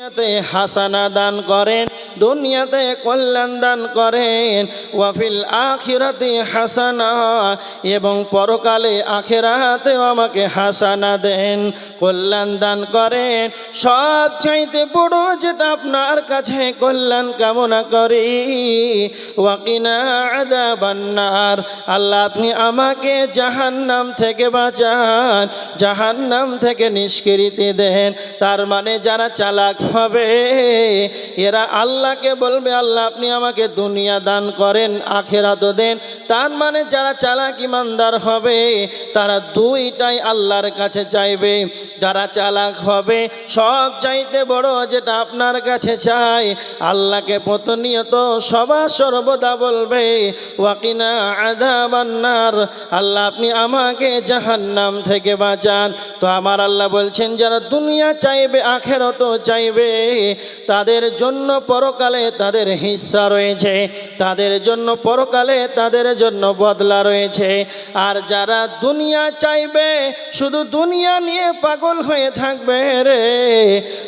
দুনিয়াতে হাসানা দান করেন, দুনিয়াতে কল্যাণ দান করেন, ওয়াফিল আখিরাতে হাসানা, এবং পরকালে আখিরাতেও আমাকে হাসানা দেন, কল্যাণ দান করেন। সব চাইতে বড় যেটা আপনার কাছে কল্যাণ কামনা করি, ওয়াকিনা আযাবান নার, আল্লাহ আপনি আমাকে জাহান্নাম থেকে বাঁচান, জাহান্নাম থেকে নিষ্কৃতি দেন। তার মানে যারা চালাক হবে এরা আল্লাহকে বলবে আল্লাহ আপনি আমাকে দুনিয়া দান করেন, আখিরাতও দেন। তার মানে যারা চালাক ইমানদার হবে তারা দুইটাই আল্লাহর কাছে চাইবে। যারা চালাক হবে সব চাইতে বড় যেটা আপনার কাছে চাই, আল্লাহকে প্রতিনিয়ত সবার সর্বদা বলবে ওয়াকিনা আযাবান নার, আল্লাহ আপনি আমাকে জাহান্নাম থেকে বাঁচান। তো আমার আল্লাহ বলছেন যারা দুনিয়া চাইবে আখিরাতও চাইবে তাদের জন্য পরকালে তাদের হিস্সা রয়েছে, তাদের জন্য পরকালে তাদের জন্য বদলা রয়েছে। আর যারা দুনিয়া চাইবে শুধু দুনিয়া নিয়ে পাগল হয়ে থাকবে রে,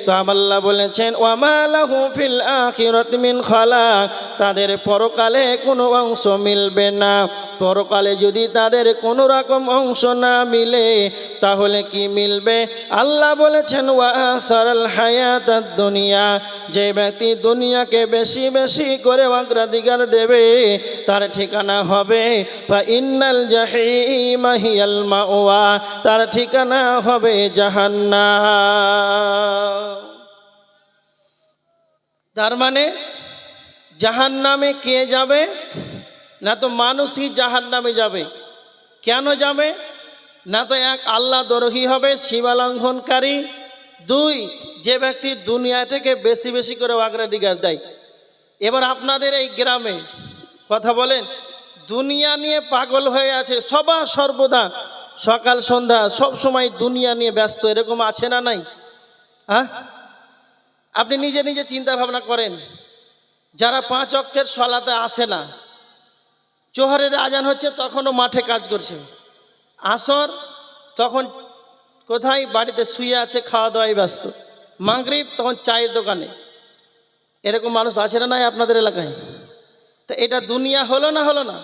তো আল্লাহ বলেছেন ওয়ামা লাহু ফিল আখিরাতি মিন খালাক, তাদের পরকালে কোনো অংশ মিলবে না। পরকালে যদি তাদের কোনো রকম অংশ না মিলে তাহলে কি মিলবে? আল্লাহ বলেছেন ওয়া আসারাল হায়াতাদ দুনিয়া, যে ব্যক্তি দুনিয়াকে বেশি বেশি করে অগ্রাধিকার দেবে তার ঠিকানা হবে ফা ইন্নাল জাহিমা হিয়াল মাওয়া, তার ঠিকানা হবে জাহান্নাম। তার মানে জাহান্নামে কে যাবে? না তো মানুষই জাহান্নামে যাবে। কেন যাবে? না তো এক আল্লাহ দ্রোহী হবে, সীমা লঙ্ঘনকারী, দুই যে ব্যক্তি দুনিয়াটাকে বেশি বেশি করে অগ্রাধিকার দেয়। এবার আপনাদের এই গ্রামে কথা বলেন, দুনিয়া নিয়ে পাগল হয়ে আছে সবার সর্বদা, সকাল সন্ধ্যা সব সময় দুনিয়া নিয়ে ব্যস্ত, এরকম আছে না নাই? হ্যাঁ, আপনি নিজে নিজে চিন্তা ভাবনা করেন। যারা 5 ওয়াক্তের সালাতে আসে না, জোহরের আজান হচ্ছে তখনও মাঠে কাজ করছে, আসর তখন কোথায় বাড়িতে শুয়ে আছে খাওয়া দাওয়ায় ব্যস্ত, মাগরিব তখন চায়ের দোকানে। এরকম মানুষ আছে না নাই আপনাদের এলাকায়? তো এটা দুনিয়া হলো না? হলো না?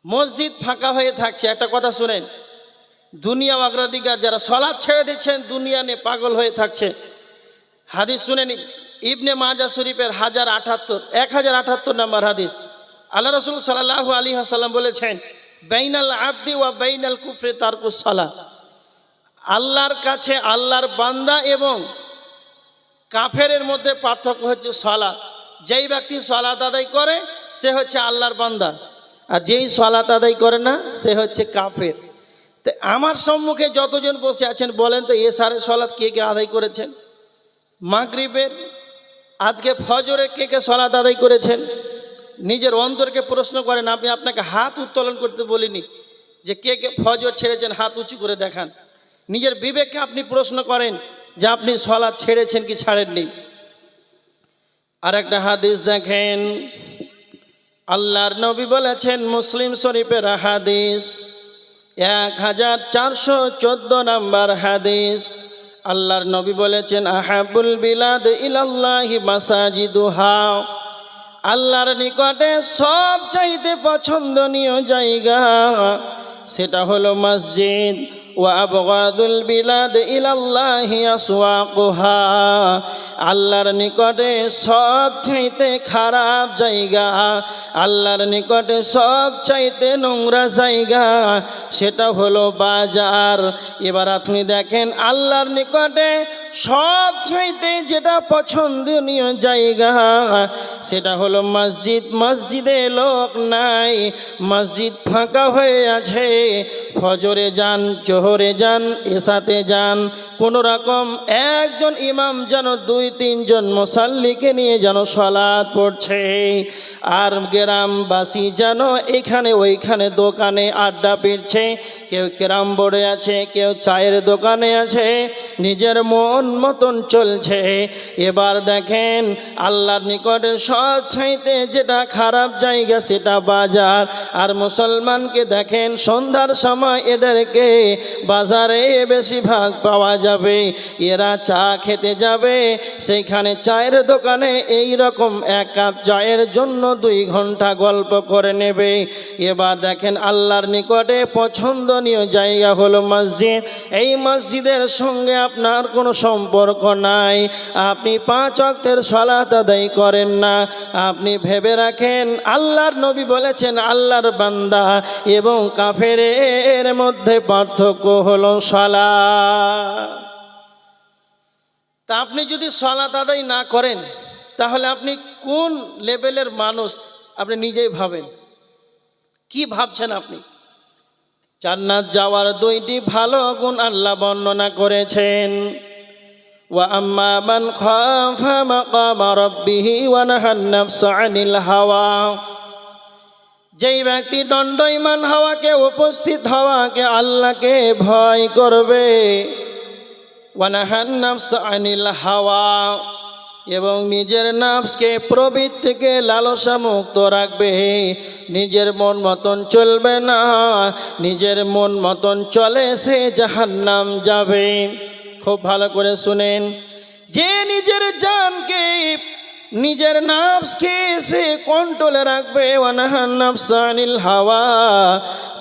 মসজিদ ফাঁকা হয়ে থাকছে। একটা কথা শুনেন, দুনিয়া অগ্রাধিকার, যারা সালাত ছেড়ে দিচ্ছেন দুনিয়া নিয়ে পাগল হয়ে থাকছে। হাদিস শুনেন, ইবনে মাজা শরীফের 1078 নম্বর হাদিস। আল্লাহ রাসূল সাল্লাল্লাহু আলাইহি ওয়াসাল্লাম বলেছেন বাইনাল আবদি ওয়া বাইনাল কুফরি তারকুস সালাহ, আল্লাহর কাছে আল্লাহর বান্দা এবং কাফেরের মধ্যে পার্থক্য হচ্ছে সালাত। যেই ব্যক্তি সালাত আদায় করে সে হচ্ছে আল্লাহর বান্দা, আর যেই সালাত আদায় করে না সে হচ্ছে কাফের। তো আমার সম্মুখে যতজন বসে আছেন বলেন তো এশারের সালাত কে কে আদায় করেছেন? মাগরিবের, আজকে ফজরের কে কে সালাত আদায় করেছেন? নিজের অন্তরকে প্রশ্ন করেন। আমি আপনাকে হাত উত্তোলন করতে বলিনি যে কে কে ফজর ছেড়েছেন, হাত উঁচু করে দেখান। নিজের বিবেককে আপনি প্রশ্ন করেন যে আপনি সালাত ছেড়েছেন কি ছাড়েননি। আর একটা হাদিস দেখেন, আল্লাহর নবী বলেছেন, মুসলিম শরীফের হাদিস 1414 নম্বর হাদিস। আল্লাহর নবী বলেছেন আহাবুল বিলাদ ইলাল্লাহি মাসাজিদুহা, আল্লাহর নিকটে সব চাইতে পছন্দনীয় জায়গা সেটা হলো মসজিদ। ওয়া আবগাদুল বিলাদ ইলাল্লাহি আসওয়াকুহা, আল্লাহর নিকটে সব চাইতে খারাপ জায়গা, আল্লাহর নিকটে সব চাইতে নোংরা জায়গা সেটা হলো বাজার। এবার আপনি দেখেন আল্লাহর নিকটে সব চাইতে যেটা পছন্দনীয় জায়গা সেটা হলো মসজিদ। মসজিদে লোক নাই, মসজিদ ফাঁকা হয়ে আছে। ফজরে যান, জোহরে যান, এশাতে যান, কোনো রকম একজন ইমাম যেন 2-3 জন মুসাল্লিকে নিয়ে যেন সালাত পড়ছে। আর গ্রামবাসী যেন এখানে ওইখানে দোকানে আড্ডা পিটছে, কেউ ক্যারাম বোর্ডে আছে, কেউ চায়ের দোকানে আছে, নিজের মন মন মতন চলছে। এবার দেখেন আল্লাহর নিকটে সবচাইতে যেটা খারাপ জায়গা সেটা বাজার। আর মুসলমানকে দেখেন সন্ধ্যার সময় এদেরকে বাজারে বেশিরভাগ পাওয়া যাবে। এরা চা খেতে যাবে, সেইখানে চায়ের দোকানে এই রকম এক কাপ চায়ের জন্য 2 ঘন্টা গল্প করে নেবে। এবার দেখেন আল্লাহর নিকটে পছন্দনীয় জায়গা হলো মসজিদ। এই মসজিদের সঙ্গে আপনার কোনো সম্পর্ক নাই, আপনি 5 ওয়াক্তের সালাত আদায় করেন না। আপনি ভেবে রাখেন আল্লাহর নবী বলেছেন আল্লাহর বান্দা এবং কাফেরের মধ্যে পার্থক্য হলো সালাত। তা আপনি যদি সালাত আদায় না করেন তাহলে আপনি কোন লেভেলের মানুষ আপনি নিজেই ভাবেন। কি ভাবছেন আপনি? জান্নাত যাওয়ার 2টি ভালো গুণ আল্লাহ বর্ণনা করেছেন। ওয়া আম্মা মান খাফা মাকামা রাব্বিহি ওয়া নাহান নাফসা আনিল হাওয়া। যেই ব্যক্তি দণ্ডায়মান হওয়াকে, উপস্থিত হওয়াকে, আল্লাহকে ভয় করবে, ওয়া নাহান নাফসা আনিল হাওয়া, এবং নিজের নাফসকে প্রবৃত্তিকে লালসা মুক্ত রাখবে। নিজের মন মতন চলবে না, নিজের মন মতন চলে সে জাহান্নাম যাবে। খুব ভালো করে শুনেন, যে নিজের জানকে, নিজের নাফসকে সে কন্ট্রোলে রাখবে, ওয়ানাহান নাফসা আনিল হাওয়া,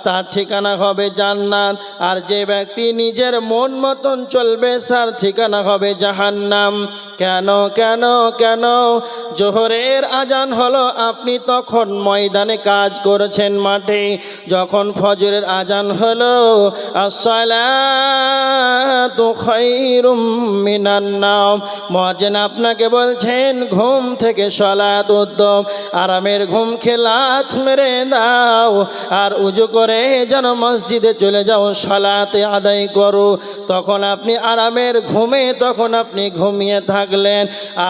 তার ঠিকানা হবে জান্নাত। আর যে ব্যক্তি নিজের মন মতন চলবে তার ঠিকানা হবে জাহান্নাম। কেন কেন কেন? জোহরের আজান হলো, আপনি তখন ময়দানে কাজ করেছেন মাঠে। যখন ফজরের আজান হলো, আসসালাতু খায়রুম মিনান নাওম, মুয়াজ্জিন আপনাকে বলছেন ঘুম থেকে সালাত উত্তম। আরামের ঘুমকে লাথ মেরে দাও আর উজু করে যেন মসজিদে চলে যাও, সালাতে আদায় করো। তখন আপনি আরামের ঘুমে তখন আপনি ঘুমিয়ে থাকলেন।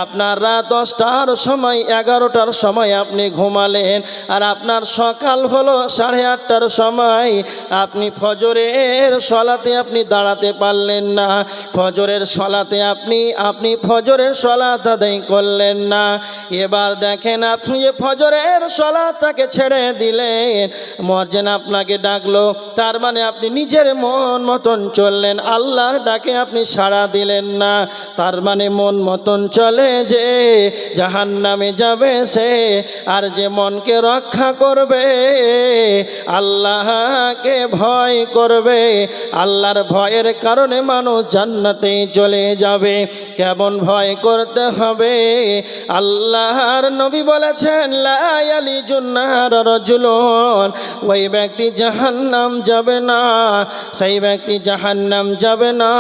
আপনার রাত 10টার সময় 11টার সময় আপনি ঘুমালেন, আর আপনার সকাল হলো 8:30টার সময়। আপনি ফজরের সলাতে আপনি দাঁড়াতে পারলেন না, ফজরের সলাতে আপনি ফজরের সলাত আদায় করলেন না। এবার দেখেন আপনি যে ফজরের সলাতটাকে ছেড়ে দিলেন, মুয়াজ্জিন আপনাকে ডাকলো, তার মানে আপনি নিজের মন মতন চললেন, আল্লাহর ডাকে আপনি সাড়া দিলেন না। তার মানে মন মতন চলে যে জাহান্নামে যাবে সে। আর যে মনকে রক্ষা করবে, আল্লাহকে ভয় করবে, আল্লাহর ভয়ের কারণে মানুষ জান্নাতে চলে যাবে। কেমন ভয় করতে হবে? আল্লাহর নবী বলেছেন লা ইয়ালিজুন নার রাজুলুন, ওই ব্যক্তি জাহান্নাম যাবে না, সেই ব্যক্তি জাহান্নাম যাবে না।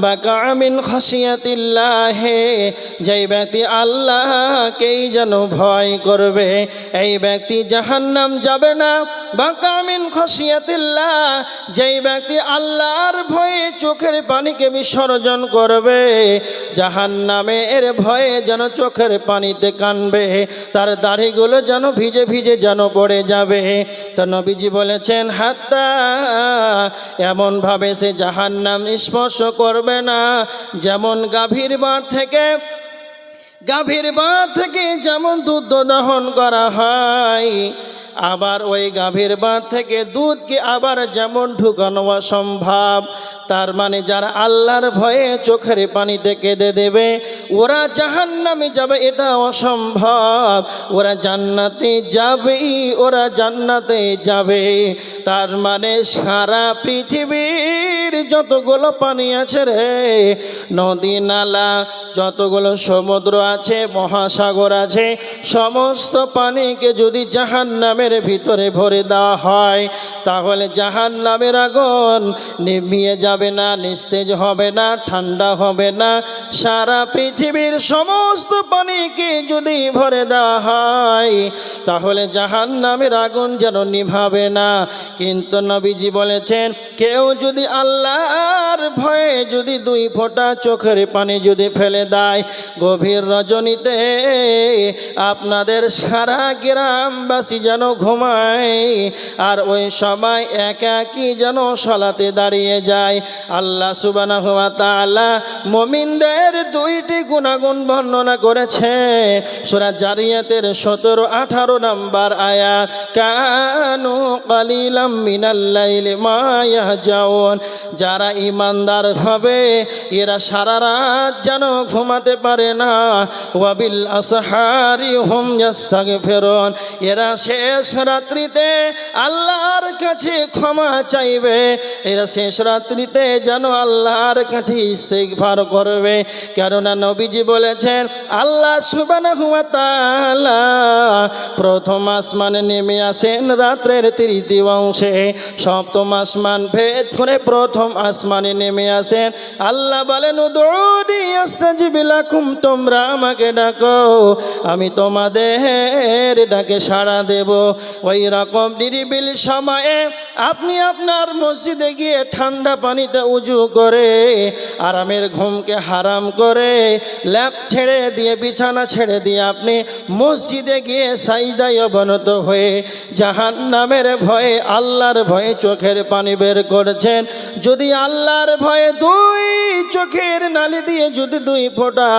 বাকা মিন খাশিয়াতিল্লাহ, যেই ব্যক্তি আল্লাহকেই যেন ভয় করবে, এই ব্যক্তি জাহান্নাম যাবে না। বাকা মিন খাশিয়াতিল্লাহ, যেই ব্যক্তি আল্লাহর ভয়ে চোখের পানিকে বিসর্জন করবে, জাহান্নামের ভয়ে যেন চোখের পানিতে কানবে, তার দাড়িগুলো যেন ভিজে ভিজে যেন পড়ে যাবে। তো নবীজি বলেছেন হাত্তা, এমনভাবে সে জাহান্নাম স্পর্শ করবে না যেমন গাভীর বাঁ থেকে যেমন দুধ দহন করা হয়, আবার ওই গাভীর বাঁ থেকে দুধকে আবার যেমন ঢুকানো অসম্ভব। তার মানে যারা আল্লাহর ভয়ে চোখের পানিতে কেঁদে দেবে ওরা জাহান্নামে যাবে, এটা অসম্ভব। ওরা জান্নাতে যাবেই, ওরা জান্নাতে যাবে। তার মানে সারা পৃথিবীর যতগুলো পানি আছে রে, নদী নালা, যতগুলো সমুদ্র আছে, মহাসাগর আছে, সমস্ত পানিকে যদি জাহান্নামের ভিতরে ভরে দেওয়া হয় তাহলে জাহান্নামের আগুন নিভিয়ে যাবে না, নিস্তেজ হবে না, ঠান্ডা হবে না। সারা পৃথিবীর সমস্ত পানিকে যদি ভরে দেওয়া হয় তাহলে জাহান্নামের আগুন যেন নিভাবে না। কিন্তু নবীজি বলেছেন কেউ যদি আল্লাহর ভয়ে যদি 2 ফোঁটা চোখের পানি যদি ফেলে ফেলে দেয়। গভীর রজনীতে আপনাদের সারা গ্রামবাসী যেন ঘুমায়, আর ওই সময় একাকী যেন সলাতে দাঁড়িয়ে যায়। আল্লাহ সুবহানাহু ওয়া তাআলা মুমিনদের দুইটি গুণাগুণ বর্ণনা করেছে সূরা জারিয়াতের 17-18 নম্বর আয়াত। কানু কালিলাম মিনাল লাইলি মা ইয়াহজাউন, যারা ঈমানদার হবে এরা সারা রাত যেন ঘুমাতে পারে না। ওয়াবিল আসহারি হুম ইস্তাগফিরুন, এরা শেষ রাত্রিতে আল্লাহর কাছে ক্ষমা চাইবে, এরা শেষ রাত্রিতে যেন আল্লাহর কাছে ইস্তিগফার করবে। কেননা নবীজি বলেছেন আল্লাহ সুবহানাহু ওয়া তাআলা প্রথম আসমানে নেমে আসেন রাত্রের তৃতীয় অংশে, সপ্তম আসমান ভেদ করে প্রথম আসমানে নেমে আসেন। আল্লাহ বলেন উদউনি আস্তাজিব লাকুম, তোমরা আমাকে ডাকো আমি তোমাদের ডাকে সাড়া দেব। ওই রকম নিরিবিলি সময়ে আপনি আপনার মসজিদে গিয়ে ঠান্ডা পানিতে উজু করে আরামের ঘুমকে হারাম করে ল্যাপ ছেড়ে দিয়ে বিছানা ছেড়ে দিয়ে আপনি মসজিদে গিয়ে সাজদায় অবনত হয়ে জাহান্নামের ভয়ে আল্লাহর ভয়ে চোখের পানি বের করেছেন। যদি আল্লাহর ভয়ে দুই চোখের নালি দিয়ে যদি 2 ফোঁটা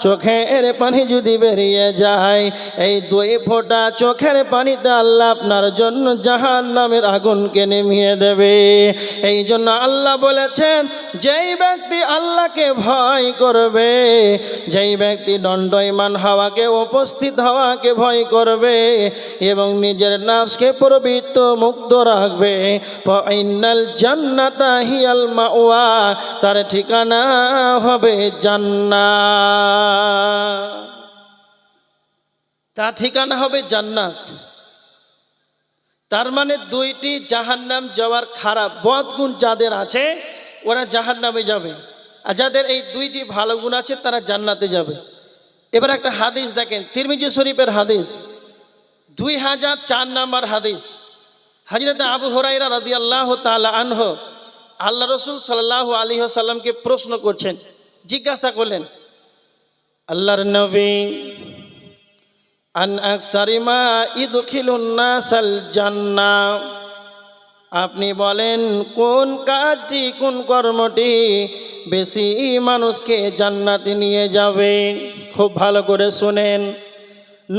চোখের পানি যদি বেরিয়ে যায়, এই 2 ফোঁটা চোখের পানিতে আল্লাহ আপনার জন্য জাহান্নামের আগুনকে নিভিয়ে দেবে। এই জন্য আল্লাহ বলেছেন যেই ব্যক্তি আল্লাহকে ভয় করবে, যেই ব্যক্তি দণ্ডায়মান হওয়াকে উপস্থিত হওয়াকে ভয় করবে এবং নিজের নফসকে পবিত্র মুক্ত রাখবে, ফাইনাল জান্নাতা হিয়াল মাওয়া, তার ঠিকানা হবে জান্নাত, তার ঠিকানা হবে জান্নাত। তার মানে 2টি জাহান্নাম যাওয়ার খারাপ বদগুণ যাদের আছে ওরা জাহান্নামে যাবে, আর যাদের এই 2টি ভালো গুণ আছে তারা জান্নাতে যাবে। এবার একটা হাদিস দেখেন, তিরমিজি শরীফের হাদিস 2004 নম্বর হাদিস। হযরত আবু হুরায়রা রাদিয়াল্লাহু তাআলা আনহু আল্লাহ রাসূল সাল্লাল্লাহু আলাইহি ওয়াসাল্লামকে প্রশ্ন করছেন, জিজ্ঞাসা করলেন আল্লাহর নবী আন আকসারি মা ইদখিলুন নাসাল জান্নাহ, আপনি বলেন কোন কাজটি কোন কর্মটি বেশি মানুষকে জান্নাতে নিয়ে যাবে। খুব ভালো করে শুনেন,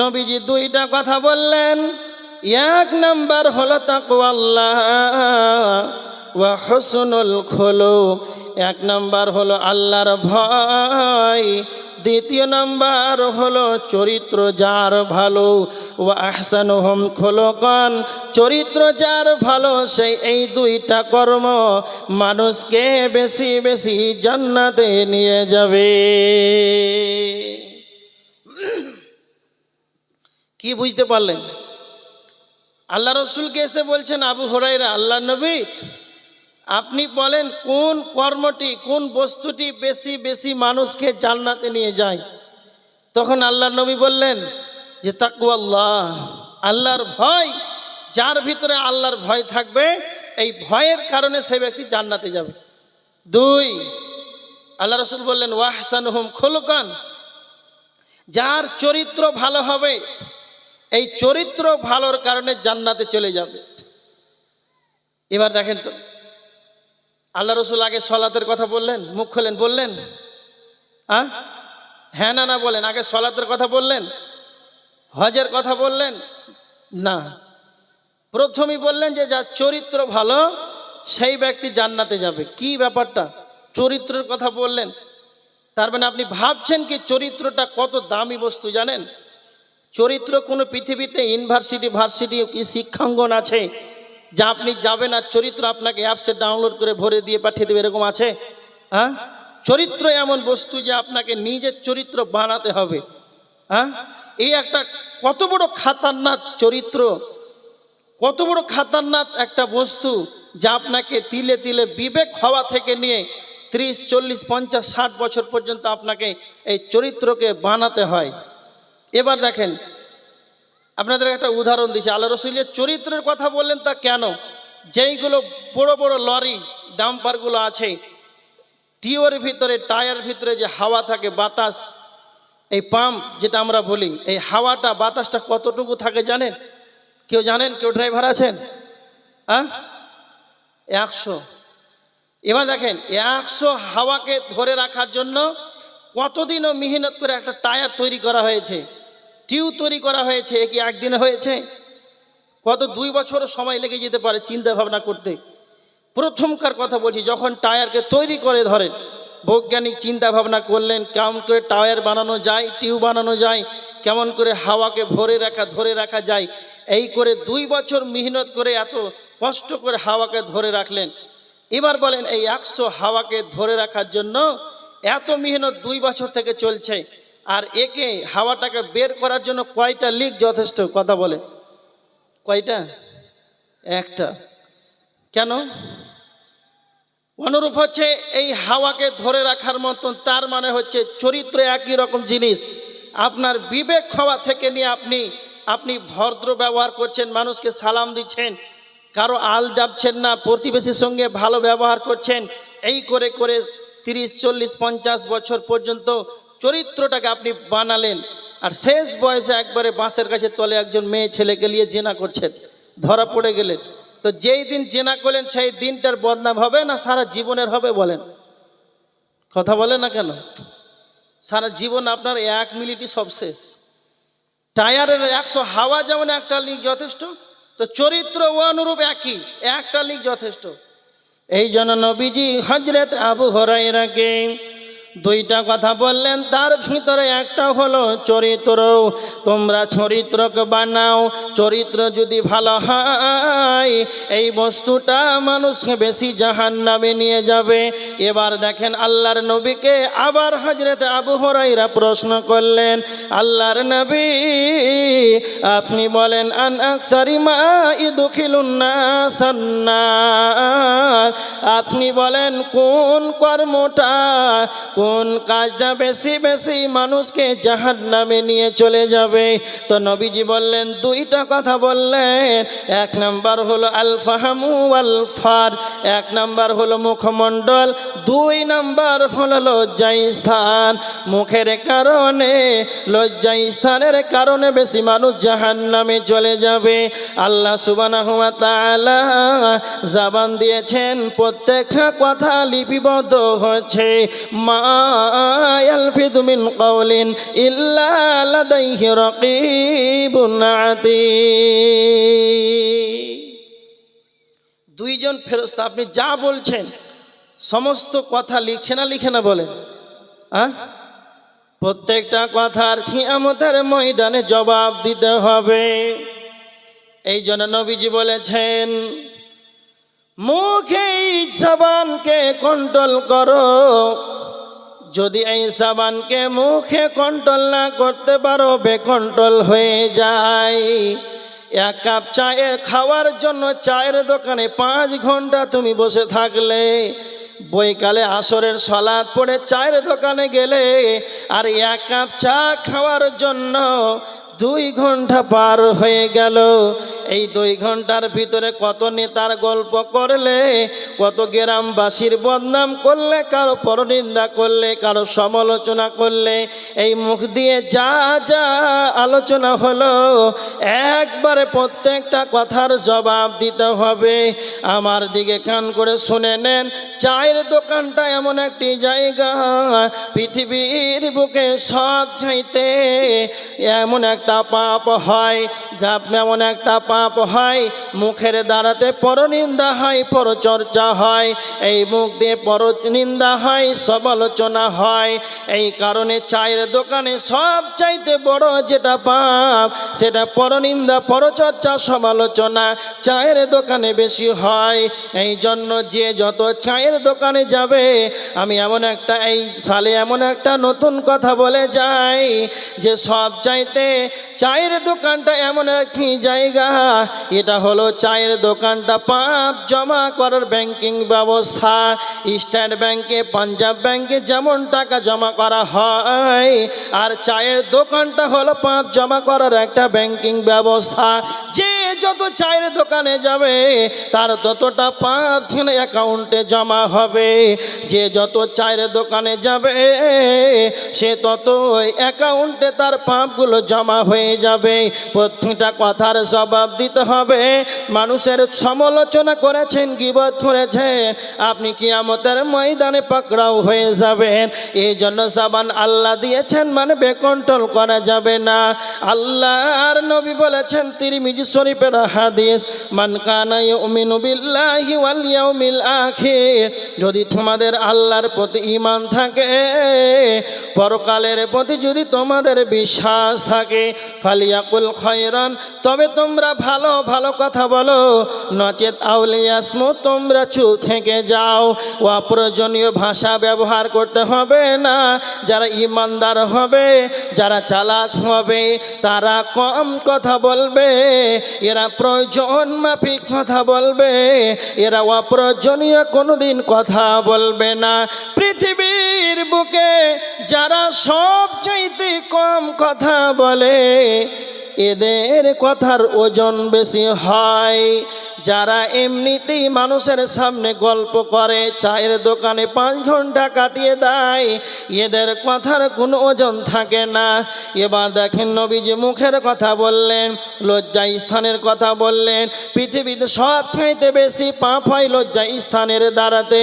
নবীজি 2টা কথা বললেন। 1 নাম্বার হলো তাকওয়াল্লাহ ওয়া হুসনুল খুলুক, 1 নাম্বার হলো আল্লাহর ভয়, 2 নাম্বার হলো চরিত্র যার ভালো, ওয়া আহসানুহুম খুলুকান, চরিত্র যার ভালো সেই এই 2টা কর্ম মানুষকে বেশি বেশি জান্নাতে নিয়ে যাবে। কি বুঝতে পারলেন? আল্লাহ রসুলকে এসে বলছেন আবু হুরায়রা, আল্লাহ নবী আপনি বলেন কোন কর্মটি কোন বস্তুটি বেশি বেশি মানুষকে জান্নাতে নিয়ে যায়। তখন আল্লাহ নবী বললেন যে তাকওয়াল্লাহ, আল্লাহর ভয়, যার ভিতরে আল্লাহর ভয় থাকবে এই ভয়ের কারণে সে ব্যক্তি জান্নাতে যাবে। 2 আল্লাহ রসুল বললেন ওয়া আহসানুহুম খুলুকান, যার চরিত্র ভালো হবে এই চরিত্র ভালোর কারণে জান্নাতে চলে যাবে। এবার দেখেন তো আল্লাহ রসুল আগে সলাতের কথা বললেন, মুখ খোলেন, বললেন হ্যাঁ না না বলেন, আগে সলাতের কথা বললেন, হজের কথা বললেন না, প্রথমেই বললেন যে যার চরিত্র ভালো সেই ব্যক্তি জান্নাতে যাবে। কি ব্যাপারটা? চরিত্রের কথা বললেন, তার মানে আপনি ভাবছেন কি চরিত্রটা কত দামি বস্তু জানেন? চরিত্র কোনো পৃথিবীতে ইউনিভার্সিটি ভার্সিটি কি শিক্ষাঙ্গন আছে যা আপনি যাবেন আর চরিত্র আপনাকে অ্যাপসে ডাউনলোড করে ভরে দিয়ে পাঠিয়ে দেবে, এরকম আছে? চরিত্র এমন বস্তু যে আপনাকে নিজের চরিত্র বানাতে হবে। এই একটা কত বড় খাতারনাক চরিত্র, কত বড় খাতারনাক একটা বস্তু যা আপনাকে তিলে তিলে বিবেক হওয়া থেকে নিয়ে 30, 40, 50, 60 বছর পর্যন্ত আপনাকে এই চরিত্রকে বানাতে হয়। এবার দেখেন আপনাদের একটা উদাহরণ দিচ্ছি। আল্লাহ রসুলের চরিত্রের কথা বললেন তা কেন? যেইগুলো বড় বড় লরি ডাম্পারগুলো আছে টিউবের ভিতরে, টায়ার ভিতরে যে হাওয়া থাকে, বাতাস, এই পাম্প যেটা আমরা বলি, এই হাওয়াটা, বাতাসটা কতটুকু থাকে জানেন? কেউ জানেন? কেউ ড্রাইভার আছেন? হ্যাঁ, 100। এবার দেখেন 100 হাওয়াকে ধরে রাখার জন্য কতদিনও মেহনত করে একটা টায়ার তৈরি করা হয়েছে, টিউব তৈরি করা হয়েছে। এ কি একদিনে হয়েছে? কত 2 বছরও সময় লেগে যেতে পারে চিন্তা ভাবনা করতে। প্রথমকার কথা বলছি, যখন টায়ারকে তৈরি করে ধরেন, বৈজ্ঞানিক চিন্তা ভাবনা করলেন কেমন করে টায়ার বানানো যায়, টিউব বানানো যায়, কেমন করে হাওয়াকে ধরে রাখা যায়। এই করে 2 বছর মেহনত করে এত কষ্ট করে হাওয়াকে ধরে রাখলেন। এবার বলেন এই 100 হাওয়াকে ধরে রাখার জন্য এত মেহনত 2 বছর থেকে চলছে, আর একে হাওয়াটাকে বের করার জন্য কয়টা লিক যথেষ্ট? কথা বলে কয়টা? একটা। কেন? অনুরূপ হচ্ছে এই হাওয়াকে ধরে রাখার মতন, তার মানে হচ্ছে চরিত্র একই রকম জিনিস। আপনার বিবেক হওয়া থেকে নিয়ে আপনি ভদ্র ব্যবহার করছেন, মানুষকে সালাম দিচ্ছেন, কারো আল ডাবছেন না, প্রতিবেশীর সঙ্গে ভালো ব্যবহার করছেন, এই করে করে 30, 40, 50 বছর পর্যন্ত চরিত্রটাকে আপনি বানালেন। আর শেষ বয়সে একবারে বাঁশের কাছে তলে একজন মেয়ে ছেলেকে নিয়ে জেনা করছেন, ধরা পড়ে গেলেন। তো যেই দিন জেনা করলেন সেই দিনটার বদনাম হবে না সারা জীবনের হবে? বলেন, কথা বলে না কেন? সারা জীবন আপনার 1 মিনিটই সব শেষ। টায়ারের 100 হাওয়া যেমন একটা লিক যথেষ্ট, তো চরিত্র ও অনুরূপ একই, একটা লিক যথেষ্ট। এই জন্য নবীজি হযরত আবু হুরায়রাকে 2টা কথা বললেন, তার ভিতরে একটা হলো চরিত্র। তোমরা চরিত্রকে বানাও, চরিত্র যদি ভালো হয় এই বস্তুটা মানুষকে বেশি জাহান্নামে নিয়ে যাবে। এবার দেখেন আল্লাহর নবীকে আবার হযরত আবু হুরায়রা প্রশ্ন করলেন, আল্লাহর নবী আপনি বলেন আন আকসারি মা ইদখিলুন নাসান নার, আপনি বলেন কোন কর্মটা, কোন কাজটা বেশি বেশি মানুষকে জাহান্নামে নিয়ে চলে যাবে? তো নবীজি বললেন 2টা কথা বললেন। 1 নাম্বার হলো আল ফাহমু ওয়াল ফার, 1 নাম্বার হলো মুখমণ্ডল, 2 নাম্বার হলো লজ্জাস্থান। মুখের কারণে, লজ্জাস্থানের কারণে বেশি মানুষ জাহান্নামে চলে যাবে। আল্লাহ সুবহানাহু ওয়া তাআলা জবান দিয়েছেন, প্রত্যেকটা কথা লিপিবদ্ধ হচ্ছে। মা ইয়ালফিযু মিন কাওলিন ইল্লা লাদাইহি রাকীবুন আতীদ। 2 জন ফেরেশতা আপনি যা বলছেন সমস্ত কথা লিখছে না, লিখে না? বলেন, প্রত্যেকটা কথার কিয়ামতের ময়দানে জবাব দিতে হবে। এই জন্য নবীজি বলেছেন মুখে জবানকে কন্ট্রোল করো, যদি এই জবানকে মুখে কন্ট্রোল না করতে পারো বেকন্ট্রোল হয়ে যায়। 1 কাপ চায়ের খাওয়ার জন্য চায়ের দোকানে 5 ঘন্টা তুমি বসে থাকলে, বৈকালে আসরের সালাত পড়ে চায়ের দোকানে গেলে, আর 1 কাপ চা খাওয়ার জন্য 2 ঘন্টা পার হয়ে গেল। এই 2 ঘন্টার ভিতরে কত নেতার গল্প করলে, কত গ্রামবাসীর বদনাম করলে, কারো পরনিন্দা করলে, কারো সমালোচনা করলে, এই মুখ দিয়ে যা যা আলোচনা হলো একবারে প্রত্যেকটা কথার জবাব দিতে হবে। আমার দিকে কান করে শুনে নেন, চায়ের দোকানটা এমন একটি জায়গা পৃথিবীর বুকে সব চাইতে এমন একটা পাপ হয়, এমন একটা পাপ হয় মুখের দ্বারাতে পরনিন্দা হয়, পরচর্চা হয়, এই মুখ দিয়ে পরনিন্দা হয়, সমালোচনা হয়। এই কারণে চায়ের দোকানে সব চাইতে বড় যেটা পাপ সেটা পরনিন্দা, পরচর্চা, সমালোচনা চায়ের দোকানে বেশি হয়। এই জন্য যে যত চায়ের দোকানে যাবে, আমি এমন একটা এই সালে এমন একটা নতুন কথা বলে যাই যে সব চাইতে চায়ের দোকানটা এমন একটি জায়গা, এটা হলো চায়ের দোকানটা পাপ জমা করার ব্যাংকিং ব্যবস্থা। স্টেট ব্যাংকে, পাঞ্জাব ব্যাংকে যেমন টাকা জমা করা হয়, আর চায়ের দোকানটা হলো পাপ জমা করার একটা ব্যাংকিং ব্যবস্থা। যে যত চায়ের দোকানে যাবে তার ততটা পাপ অ্যাকাউন্টে জমা হবে। যে যত চায়ের দোকানে যাবে সে তত অ্যাকাউন্টে তার পাপগুলো জমা হয়ে যাবে। প্রত্যেকটা কথার জবাব দিতে হবে। মানুষের সমালোচনা করেছেন, গীবত করেছেন, আপনি কিয়ামতের ময়দানে পাকড়াও হয়ে যাবেন। এই জন্য জবান আল্লাহ দিয়েছেন, মানে বেকন্ট্রোল করা যাবে না। আল্লাহর নবী বলেছেন তিরমিজি শরীফের হাদিস, মান কানা ইউমিনু বিল্লাহি ওয়াল ইয়াউমিল আখির, যদি তোমাদের আল্লাহর প্রতি ঈমান থাকে, পরকালের প্রতি যদি তোমাদের বিশ্বাস থাকে, ফালিয়াকুল খায়রান, তবে তোমরা ভালো ভালো কথা বলো, নচেত আউলিয়াসমু, তোমরা চুপ থেকে যাও। অপ্রয়োজনীয় ভাষা ব্যবহার করতে হবে না। যারা ঈমানদার হবে, যারা চালাক হবে, তারা কম কথা বলবে, এরা প্রয়োজন মাফিক কথা বলবে, এরা অপ্রয়োজনীয় কোনোদিন কথা বলবে না। পৃথিবীর বুকে যারা সবচাইতে কম কথা বলে, এদের কথার ওজন বেশি হয়। যারা এমনিতেই মানুষের সামনে গল্প করে, চায়ের দোকানে 5 ঘন্টা কাটিয়ে দেয়, এদের কথার কোনো ওজন থাকে না। এবার দেখেন নবীজি মুখের কথা বললেন, লজ্জা স্থানের কথা বললেন। পৃথিবীতে সবচাইতে বেশি পাপ হয় লজ্জা স্থানের দ্বারাতে।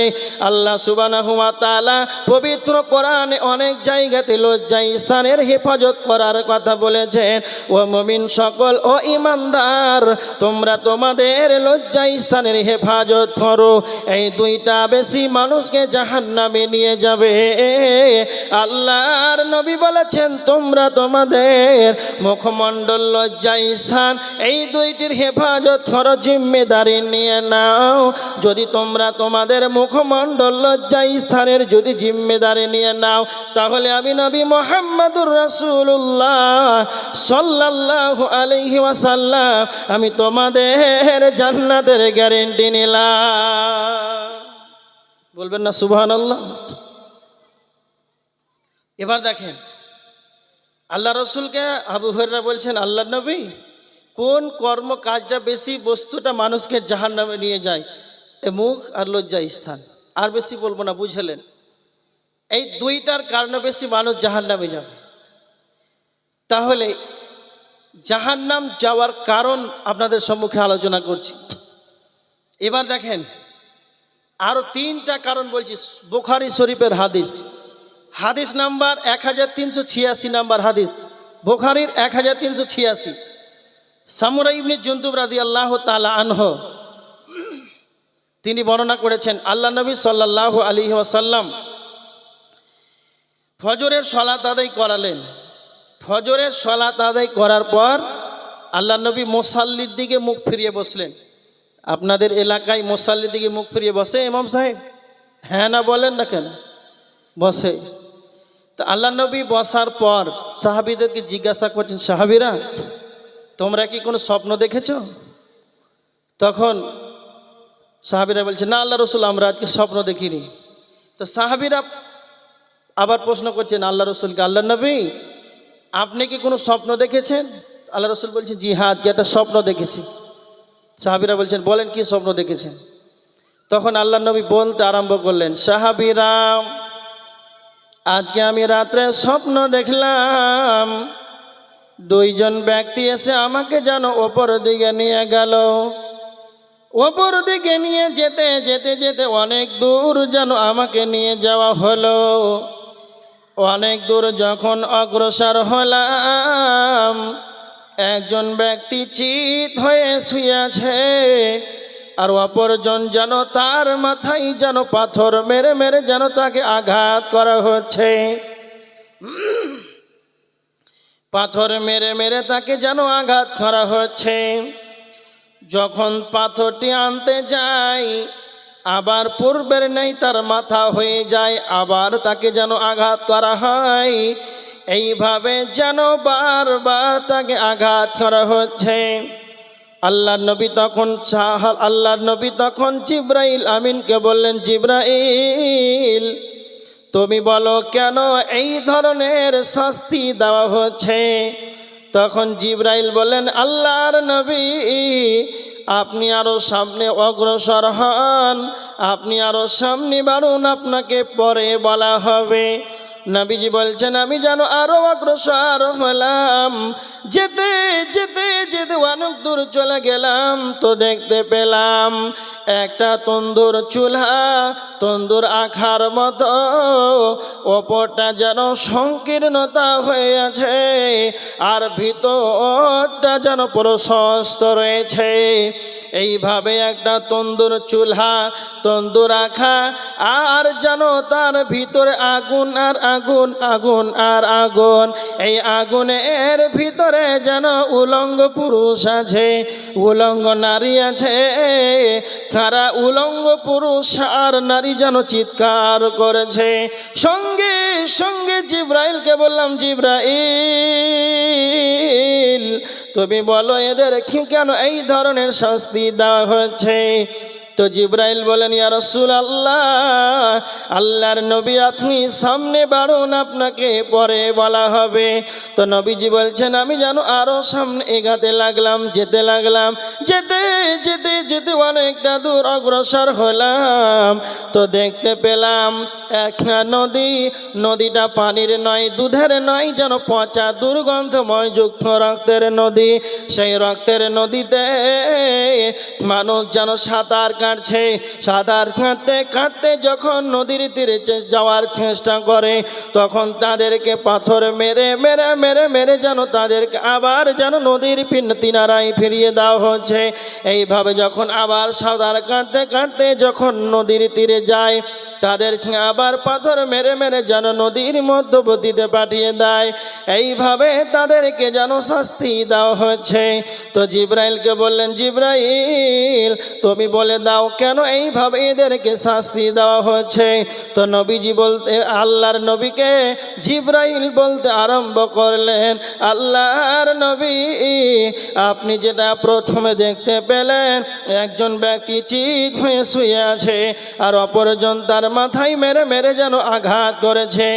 আল্লাহ সুবহানাহু ওয়া তাআলা পবিত্র কোরআনে অনেক জায়গাতে লজ্জা স্থানের হেফাজত করার কথা বলেছেন। ও মুমিন সকল, ও ঈমানদার, তোমরা তোমাদের লজ্জা স্থানের হেফাজত করো। এই দুইটা বেশি মানুষকে জাহান্নামে নিয়ে যাবে। আল্লাহর নবী বলেছেন তোমরা তোমাদের মুখমণ্ডল, লজ্জা স্থান, এই দুইটির হেফাজত করো, জিম্মেদারি নিয়ে নাও। যদি তোমরা তোমাদের মুখমণ্ডল, লজ্জা স্থানের যদি জিম্মেদারি নিয়ে নাও, তাহলে আমি নবী মুহাম্মদুর রাসূলুল্লাহ সাল্লাল্লাহু আলাইহি ওয়াসাল্লাম, আমি তোমাদের জান্নাতের গ্যারেন্টি নিলাম। বলবেন না সুবহানাল্লাহ? এবার দেখেন আল্লাহ রসুলকে আবু হুরায়রা বলছেন, আল্লাহ নবী, কোন কর্ম কাজটা বেশি বস্তুটা মানুষকে জাহান্নামে নিয়ে যায়? এ মুখ আর লজ্জা স্থান। আর বেশি বলবো না, বুঝলেন? এই দুইটার কারণে বেশি মানুষ জাহান্নামে যাবে। তাহলে জাহান্নাম যাওয়ার কারণ আপনাদের সম্মুখে আলোচনা করছি। এবার দেখেন আরো 3টা কারণ বলছি। বুখারী শরীফের হাদিস, হাদিস নাম্বার 1386 নাম্বার হাদিস, বুখারীর 1386। সামুরা ইবনে জুনদুব রাদিয়াল্লাহু তাআলা আনহু তিনি বর্ণনা করেছেন, আল্লাহ নবী সাল্লাল্লাহু আলাইহি ওয়াসাল্লাম ফজরের সালাত আদায় করালেন। ফজরের সালাত আদায় করার পর আল্লাহ নবী মুসাল্লির দিকে মুখ ফিরিয়ে বসলেন। আপনাদের এলাকায় মুসাল্লির দিকে মুখ ফিরিয়ে বসে ইমাম সাহেব? হ্যাঁ না বলেন না কেন? বসে। তো আল্লাহ নবী বসার পর সাহাবীদেরকে জিজ্ঞাসা করছেন, সাহাবীরা তোমরা কি কোনো স্বপ্ন দেখেছো? তখন সাহাবীরা বলছে, না আল্লাহ রসুল, আমরা আজকে স্বপ্ন দেখিনি। তো সাহাবীরা আবার প্রশ্ন করছেন আল্লাহ রসুলকে, আল্লাহ নবী আপনি কি কোনো স্বপ্ন দেখেছেন? আল্লাহ রসুল বলছেন, জি হ্যাঁ, আজকে একটা স্বপ্ন দেখেছি। সাহাবীরা বলছেন, বলেন কি স্বপ্ন দেখেছেন? তখন আল্লাহ নবী বলতে আরম্ভ করলেন, সাহাবীরা আজকে আমি রাত্রে স্বপ্ন দেখলাম, 2 জন ব্যক্তি এসে আমাকে যেন ওপর দিকে নিয়ে গেল। ওপর দিকে নিয়ে যেতে যেতে যেতে অনেক দূর যেন আমাকে নিয়ে যাওয়া হলো। অনেক দূর যখন অগ্রসর হলাম, একজন ব্যক্তি চিত হয়ে শুয়ে আছে, আর অপরজন যেন তার মাথায় যেন পাথর মেরে মেরে যেন তাকে আঘাত করা হচ্ছে। পাথর মেরে মেরে তাকে যেন আঘাত করা হচ্ছে। যখন পাথরটি আনতে যায়, আবার পূর্বের নেই তার মাথা হয়ে যায়, আবার তাকে যেন আঘাত করা হয়। এইভাবে যেন বারবার তাকে আঘাত করা হচ্ছে। আল্লাহর নবী তখন জিবরাইল আমিনকে বললেন, জিবরাইল তুমি বলো কেন এই ধরনের শাস্তি দেওয়া হচ্ছে? তখন জিবরাইল বলেন, আল্লাহর নবী আপনি আরো সামনে অগ্রসর হন, আপনি আরো সামনে বাড়ুন, আপনাকে পরে বলা হবে। নবীজি বলছেন, আমি যেন আরো অগ্রসর হলাম। যেতে যেতে যেতে অনেক দূর চলে গেলাম, তো দেখতে পেলাম একটা তন্দুর চুলা, তন্দুর আখার মতো, ওপরটা যেন সংকীর্ণতা হয়ে আছে আর ভিতরটা যেন প্রশস্ত রয়েছে। এইভাবে একটা তন্দুর চুলা, তন্দুর আখা, আর যেন তার ভিতরে আগুন আর আগুন, আগুন আর আগুন। এই আগুনের ভিতরে যেন উলঙ্গ পুরুষ আছে, উলঙ্গ নারী আছে। তারা উলঙ্গ পুরুষ আর নারী যেন চিৎকার করেছে। সঙ্গে সঙ্গে জিবরাইলকে বললাম, জিবরাইল তুমি বলো এদের কেন এই ধরনের শাস্তি দেওয়া হচ্ছে? তো জিবরাইল বলেন, ইয়া রাসূলুল্লাহ, আল্লাহর নবী আপনি সামনে বাড়ুন, আপনাকে পরে বলা হবে। তো নবীজি বলছেন, আমি যেন আরো সামনে এগাতে লাগলাম, যেতে লাগলাম। যেতে যেতে যেতে অনেকটা দূর অগ্রসর হলাম, তো দেখতে পেলাম একটা নদী। নদীটা পানির নয়, দুধের নয়, যেন পচা দুর্গন্ধময় যুক্ত রক্তের নদী। সেই রক্তের নদীতে মানুষ যেন সাঁতার কাটছে। সাঁতার কাটতে কাটতে যখন নদীর তীরে যাওয়ার চেষ্টা করে, তখন তাদেরকে পাথর মেরে মেরে মেরে মেরে যেন তাদেরকে আবার যেন নদীর কিনারায় ফিরিয়ে দেওয়া হচ্ছে। এইভাবে যখন আবার সাঁতার কাটতে কাটতে যখন নদীর তীরে যায়, তাদেরকে আবার পাথর মেরে মেরে যেন নদীর মধ্যবর্তীতে পাঠিয়ে দেয়। এইভাবে তাদেরকে যেন শাস্তি দেওয়া হচ্ছে। তো জিবরাইলকে বললেন, জিবরাইল তুমি বলে দাও কেন এইভাবে এদেরকে শাস্তি দেওয়া হচ্ছে? তো নবীজি বলতে, আল্লাহর নবীকে জিবরাইল বলতে আরম্ভ করলেন, আল্লাহর নবী আপনি যেটা প্রথমে দেখতে পেলেন, একজন ব্যক্তি চিৎ হয়ে শুয়ে আছে আর অপরজন তার মাথায় মেরে মেরে যেন আঘাত করেছে।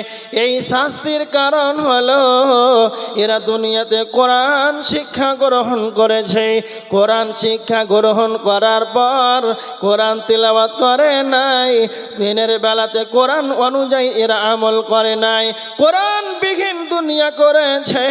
এই শাস্তির কারণ হলো এরা দুনিয়াতে কোরআন শিক্ষা গ্রহণ করেছে। কোরআন শিক্ষা গ্রহণ করার পর কোরআন তিলাওয়াত করে নাই, দিনের বেলাতে কোরআন অনুযায়ী এরা আমল করে নাই, কোরআন বিহীন দুনিয়া করেছে।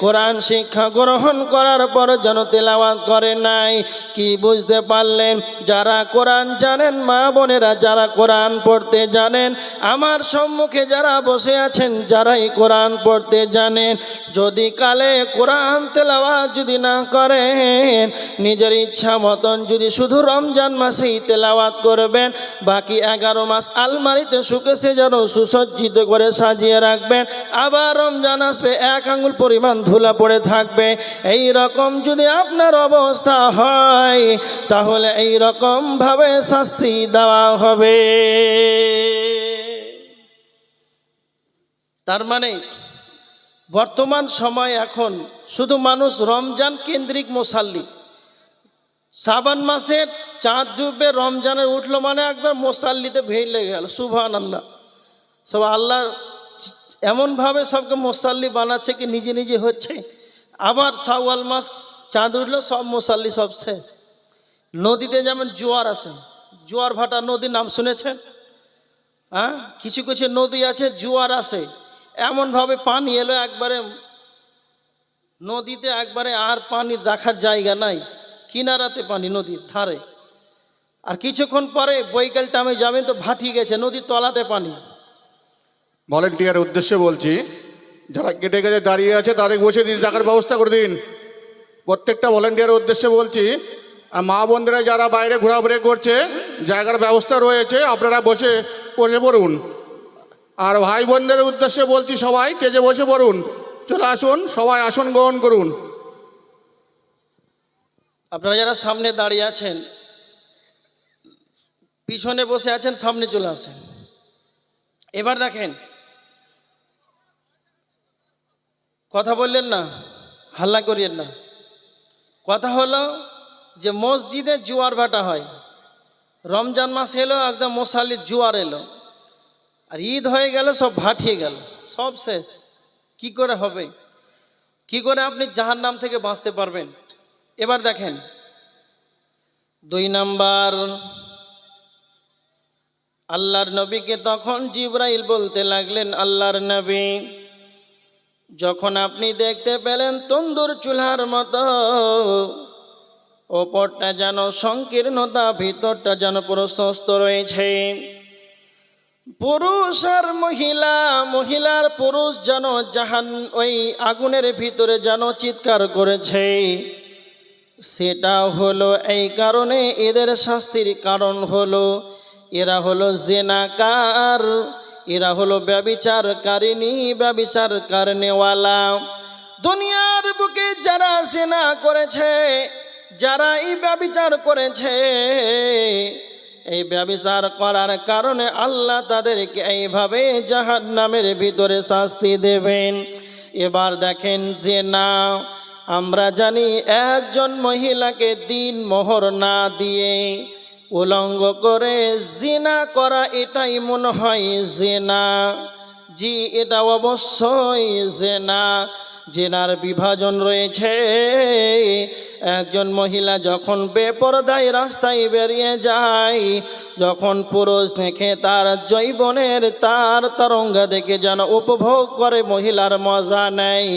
কোরআন শিক্ষা গ্রহণ করার পর যেন তিলাওয়াত করে নাই। কি বুঝতে পারলেন? যারা কোরআন জানেন, মা বোনেরা যারা কোরআন পড়তে জানেন, আমার সম্মুখে যারা বসে আছেন যারাই কোরআন পড়তে জানেন, যদি কালে কোরআন তেলাওয়াত যদি না করেন, নিজের ইচ্ছা মতন যদি শুধু রমজান মাসেই তেলাওয়াত করবেন, বাকি 11 মাস আলমারিতে শুকেছে যেন সুসজ্জিত করে সাজিয়ে রাখবেন, আবার রমজান আসবে 1 আঙ্গুল পরিমাণ ধুলা পড়ে থাকবে। এই রকম যদি আপনার অবস্থা হয়, তাহলে এই রকম ভাবে শাস্তি দেওয়া হবে। তার মানে বর্তমান সময় এখন শুধু মানুষ রমজান কেন্দ্রিক মুসাল্লি। শাবান মাসের চাঁদ ডুবে রমজানের উঠলো মানে একবার মুসাল্লিতে ভিড় লেগে গেল। সুবহানাল্লাহ। সব আল্লাহ এমনভাবে সবকে মুসাল্লি বানাচ্ছে কি নিজে নিজে হচ্ছে। আবার শাওয়াল মাস চাঁদ উঠলো, সব মুসাল্লি সব শেষ। নদীতে যেমন জোয়ার আসে, জোয়ার ভাটা নদীর নাম শুনেছেন? হ্যাঁ, কিছু কিছু নদী আছে জোয়ার আসে, এমনভাবে পানি এলো একবারে নদীতে একবারে আর পানি রাখার জায়গা নাই, কিনারাতে পানি নদীর ধারে। আর কিছুক্ষণ পরে বৈকাল টাইমে যাবেন তো ভাটি গেছে, নদীর তলাতে পানি। ভলেন্টিয়ারের উদ্দেশ্যে বলছি, যারা কেটে গেছে দাঁড়িয়ে আছে তাদের বসে দিন, টাকার ব্যবস্থা করে দিন। প্রত্যেকটা ভলেন্টিয়ারের উদ্দেশ্যে বলছি, আর মা বোনদেরা যারা বাইরে ঘোরাঘুরি করছে, জায়গার ব্যবস্থা রয়েছে, আপনারা বসে পড়ুন। আর ভাই বোনদের উদ্দেশ্যে বলছি, সবাই স্টেজে বসে পড়ুন, চলে আসুন, সবাই আসন গ্রহণ করুন। আপনারা যারা সামনে দাঁড়িয়ে আছেন, পিছনে বসে আছেন, সামনে চলে আসেন। এবার দেখেন, কথা বললেন না, হাল্লা করিয়েন না। কথা হলো যে মসজিদে জোয়ার ভাটা হয়, রমজান মাস এলো, একদম মুসাল্লির জোয়ার এলো, আর ঈদ হয়ে গেল, সব ভাটিয়ে গেল, সব শেষ। কি করে হবে? কি করে আপনি জাহান্নাম থেকে বাঁচতে পারবেন? এবার দেখেন 2 নাম্বার, আল্লাহর নবীকে তখন জিবরাইল বলতে লাগলেন, আল্লাহর নবী, যখন আপনি দেখতে পেলেন তন্দুর চুলার মতো, ওপরটা যেন সংকীর্ণতা, ভিতরটা যেন প্রশস্ত রয়েছে, পুরুষ আর মহিলা, মহিলার পুরুষ যেন ওই আগুনের ভিতরে যেন চিৎকার করেছে, সেটা হলো এই কারণে, এদের শাস্তির কারণ হলো এরা হলো জেনাকার, এরা হলো ব্যভিচারকারিনী, ব্যভিচারকারনেওয়ালা। দুনিয়ার বুকে যারা জেনা করেছে, যারা এই ব্যভিচার করেছে, এই ব্যভিচার করার কারণে আল্লাহ তাদেরকে এইভাবে জাহান্নামের ভিতরে শাস্তি দেবেন। এবার দেখেন জেনা, আমরা জানি একজন মহিলাকে দিন মোহর না দিয়ে উলঙ্গ করে জিনা করা, এটাই মনে হয় জেনা। জি, এটা অবশ্যই জেনা। জেনার বিভাজন রয়েছে। একজন মহিলা যখন বেপরদায় রাস্তায় বেরিয়ে যায়, যখন পুরুষ দেখে তার যৌবনের তার তরঙ্গা দেখে যেন উপভোগ করে, মহিলার মজা নেয়,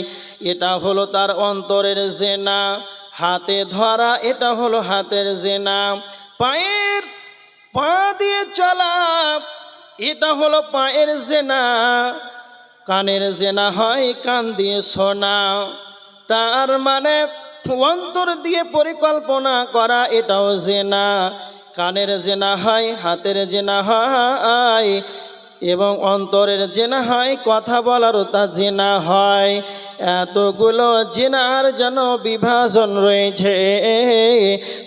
এটা হলো তার অন্তরের জেনা। হাতে ধরা, এটা হলো হাতের জেনা। পা দিয়ে চলা, এটা হলো পায়ের জেনা। কানের জেনা হয় কান দিয়ে শোনা, তার মানে অন্তর দিয়ে পরিকল্পনা করা, এটাও জেনা। কানের জেনা হয়, হাতের জেনা হয়, এবং অন্তরের জেনা হয়, কথা বলারও তা জেনা হয়। এতগুলো জেনার যেন বিভাজন রয়েছে।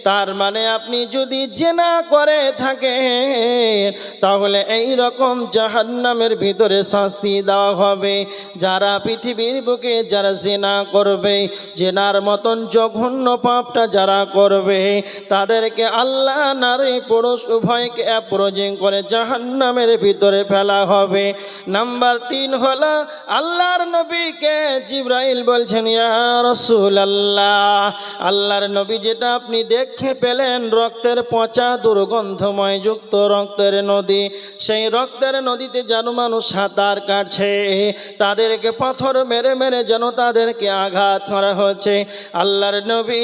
তার মানে আপনি যদি জেনা করে থাকেন, তাহলে এই রকম জাহান্নামের ভিতরে শাস্তি দেওয়া হবে। যারা পৃথিবীর বুকে যারা জেনা করবে, জেনার মতন জঘন্য পাপটা যারা করবে, তাদেরকে আল্লাহ নারী পুরুষ উভয়কে অ্যাপ্রোচিং করে জাহান্নামের ভিতরে ফেলা হবে। নাম্বার 3 হলো, আল্লাহর নবীকে জিবরাইল বলছেন, ইয়া রাসূলুল্লাহ, আল্লাহর নবী, যেটা আপনি দেখতে পেলেন রক্তের পচা দুর্গন্ধময় যুক্ত রক্তের নদী, সেই রক্তের নদীতে যেন মানুষ সাঁতার কাটছে, তাদেরকে পাথর মেরে মেরে যেন তাদেরকে আঘাত করা হচ্ছে। আল্লাহর নবী,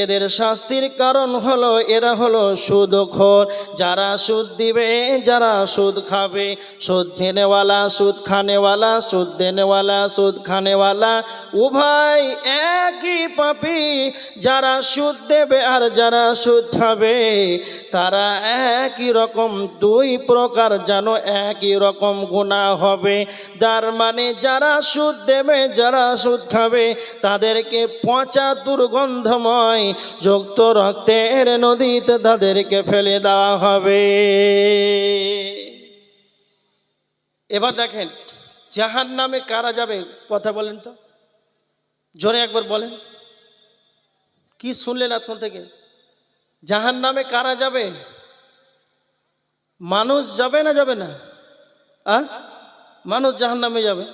এদের শাস্তির কারণ হলো এরা হলো সুদখোর। যারা সুদ দিবে, যারা সুদ খাবে, সুদ দেনেওয়ালা, সুদ খানেওয়ালা, সুদ দেনেওয়ালা, সুদ খানেওয়ালা উভয় একই পাপী। যারা সুদ দেবে আর যারা সুদ খাবে, তারা একই রকম, 2 প্রকার যেন একই রকম গুনাহ হবে। তার মানে যারা সুদ দেবে, যারা সুদ খাবে, তাদেরকে পচা দুর্গন্ধময় যুক্ত রক্তের নদীতে তাদেরকে ফেলে দেওয়া হবে। এবার দেখেন জাহান্নামে কারা যাবে, কথা বলেন তো, জোরে একবার বলেন। কি শুনলেন আজকাল থেকে? জাহান্নামে কারা যাবে? মানুষ যাবে না যাবে না? মানুষ জাহান্নামে যাবে।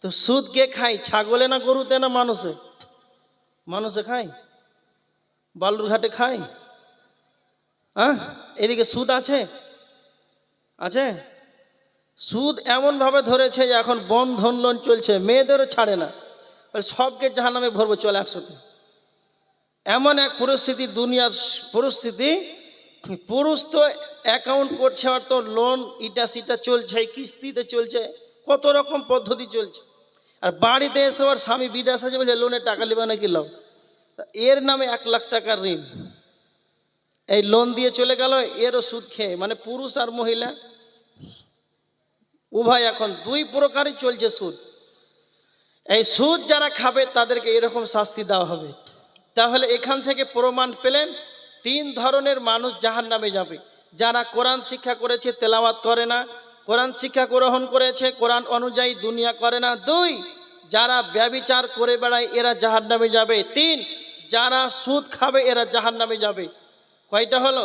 তো সুদ কে খায়? ছাগলে না গরুতে না মানুষে? মানুষে খায়, বালুরঘাটে খায়। এদিকে সুদ আছে, আছে। সুদ এমনভাবে ধরেছে যে এখন বন্ধন লোন চলছে, মেয়েদেরও ছাড়ে না, সবকে জাহান্নামে ভরবো, চলে একসাথে। এমন এক পরিস্থিতি, দুনিয়ার পরিস্থিতি। পুরুষ তো অ্যাকাউন্ট করছে, আর তো লোন ইটা সিটা চলছে, কিস্তিতে চলছে, কত রকম পদ্ধতি চলছে। আর বাড়িতে এসে ওর স্বামী বিদেশ আছে বলে লোনের টাকা নেবে নাকি লাও, এর নামে 1 লাখ টাকার ঋণ, এই লোন দিয়ে চলে গেল, এরও সুদ খেয়ে। মানে পুরুষ আর মহিলা উভয় এখন 2 প্রকারই চলছে সুদ। এই সুদ যারা খাবে তাদেরকে এরকম শাস্তি দেওয়া হবে। তাহলে এখান থেকে প্রমাণ পেলেন 3 ধরনের মানুষ জাহান্নামে যাবে। যারা কোরআন শিক্ষা করেছে, তেলাওয়াত করে না, কোরআন শিক্ষা গ্রহণ করেছে, কোরআন অনুযায়ী দুনিয়া করে না। 2, যারা ব্যভিচার করে বেড়ায়, এরা জাহান্নামে যাবে। 3, যারা সুদ খাবে, এরা জাহান্নামে যাবে। কয়টা হলো?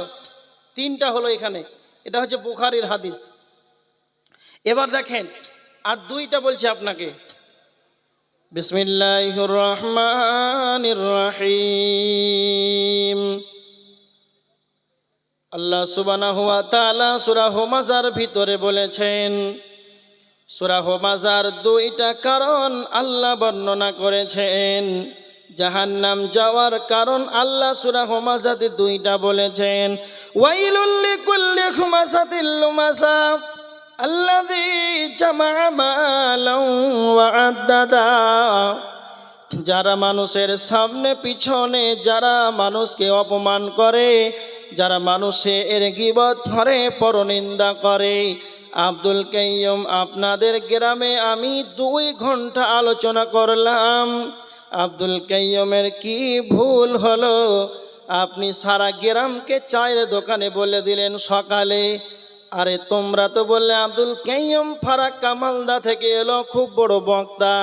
3টা হলো এখানে। এটা হচ্ছে বুখারীর হাদিস। এবার দেখেন আর 2টা বলছে আপনাকে। বিসমিল্লাহির রহমানির রহিম। আল্লাহ সুবহানাহু ওয়া তাআলা সূরা হুমাযার ভিতরে বলেছেন, সূরা হুমাযার দুইটা কারণ আল্লাহ বর্ণনা করেছেন। জাহান্নাম যাওয়ার কারণ আল্লাহ সূরা হুমাযাতে দুইটা বলেছেন। ওয়াইলুল লিকুল্লি হুমাযাতিল লুমাযা আল্লাযী জামাআ মালান ওয়া আদ্দাদা। যারা মানুষের সামনে পিছনে যারা মানুষকে অপমান করে, যারা মানুষের গীবত করে, পরনিন্দা করে। আব্দুল কাইয়ুম, আপনাদের গ্রামে আমি 2 ঘন্টা আলোচনা করলাম। আব্দুল কাইয়ুমের কি ভুল হলো? আপনি সারা গ্রামকে চায়ের দোকানে বলে দিলেন সকালে। আরে তোমরা তো বললে আব্দুল কাইয়ুম ফারাক্কা মালদা থেকে এলো, খুব বড় বক্তা,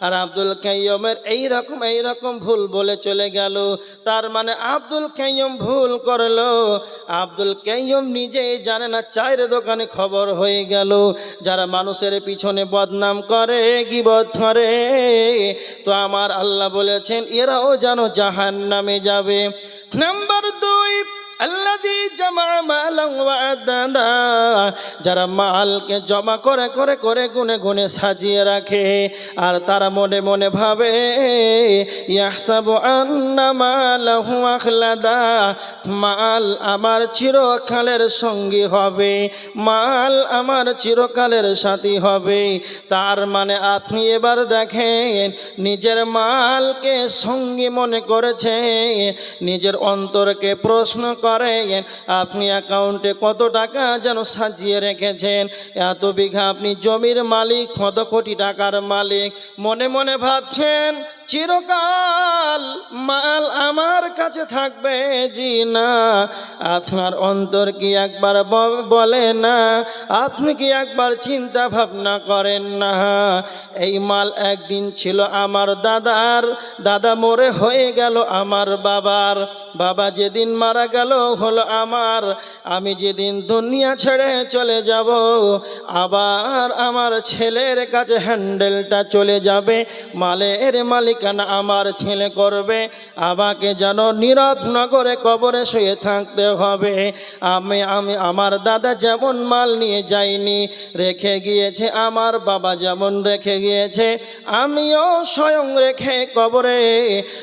আর আব্দুল কাইয়ুমের এইরকম ভুল বলে চলে গেল। তার মানে আব্দুল কাইয়ুম ভুল করলো। আব্দুল কাইয়ুম নিজেই জানে না, চায়ের দোকানে খবর হয়ে গেল। যারা মানুষের পিছনে বদনাম করে, গীবত করে, তো আমার আল্লাহ বলেছেন এরাও যেন জাহান্নামে যাবে। নাম্বার 2, আল্লাযী জামা মালান ওয়া আদাদা। যারা মালকে জমা করে করে করে গুনে গুনে সাজিয়ে রাখে, আর তারা মনে মনে ভাবে ইয়াহসাবু আন্না মালাহু আখলাদা, মাল আমার চিরকালের সঙ্গী হবে, মাল আমার চিরকালের সাথী হবে। তার মানে আপনি এবার দেখেন, নিজের মালকে সঙ্গী মনে করেছেন, নিজের অন্তরকে প্রশ্ন করেন আপনি অ্যাকাউন্টে কত টাকা যেন সাজিয়ে রেখেছেন। এত বিঘা আপনি জমির মালিক, কত কোটি টাকার মালিক। মনে মনে ভাবছেন চিরকাল মাল আমার কাছে থাকবে, জি না। আপনার অন্তর কি একবার বলে না? আপনি কি একবার চিন্তা ভাবনা করেন না? এই মাল একদিন ছিল আমার দাদার, দাদা মরে হয়ে গেল আমার বাবার, বাবা যেদিন মারা গেল হলো আমার, আমি যেদিন দুনিয়া ছেড়ে চলে যাব আবার আমার ছেলের কাছে হ্যান্ডেলটা চলে যাবে, মালের মালিকানা আমার ছেলে করবে। আমাকে যেন নীরব নগরে কবরে শুয়ে থাকতে হবে। আমি আমার দাদা যেমন মাল নিয়ে যায়নি, রেখে গিয়েছে, আমার বাবা যেমন রেখে গিয়েছে, আমিও স্বয়ং রেখে কবরে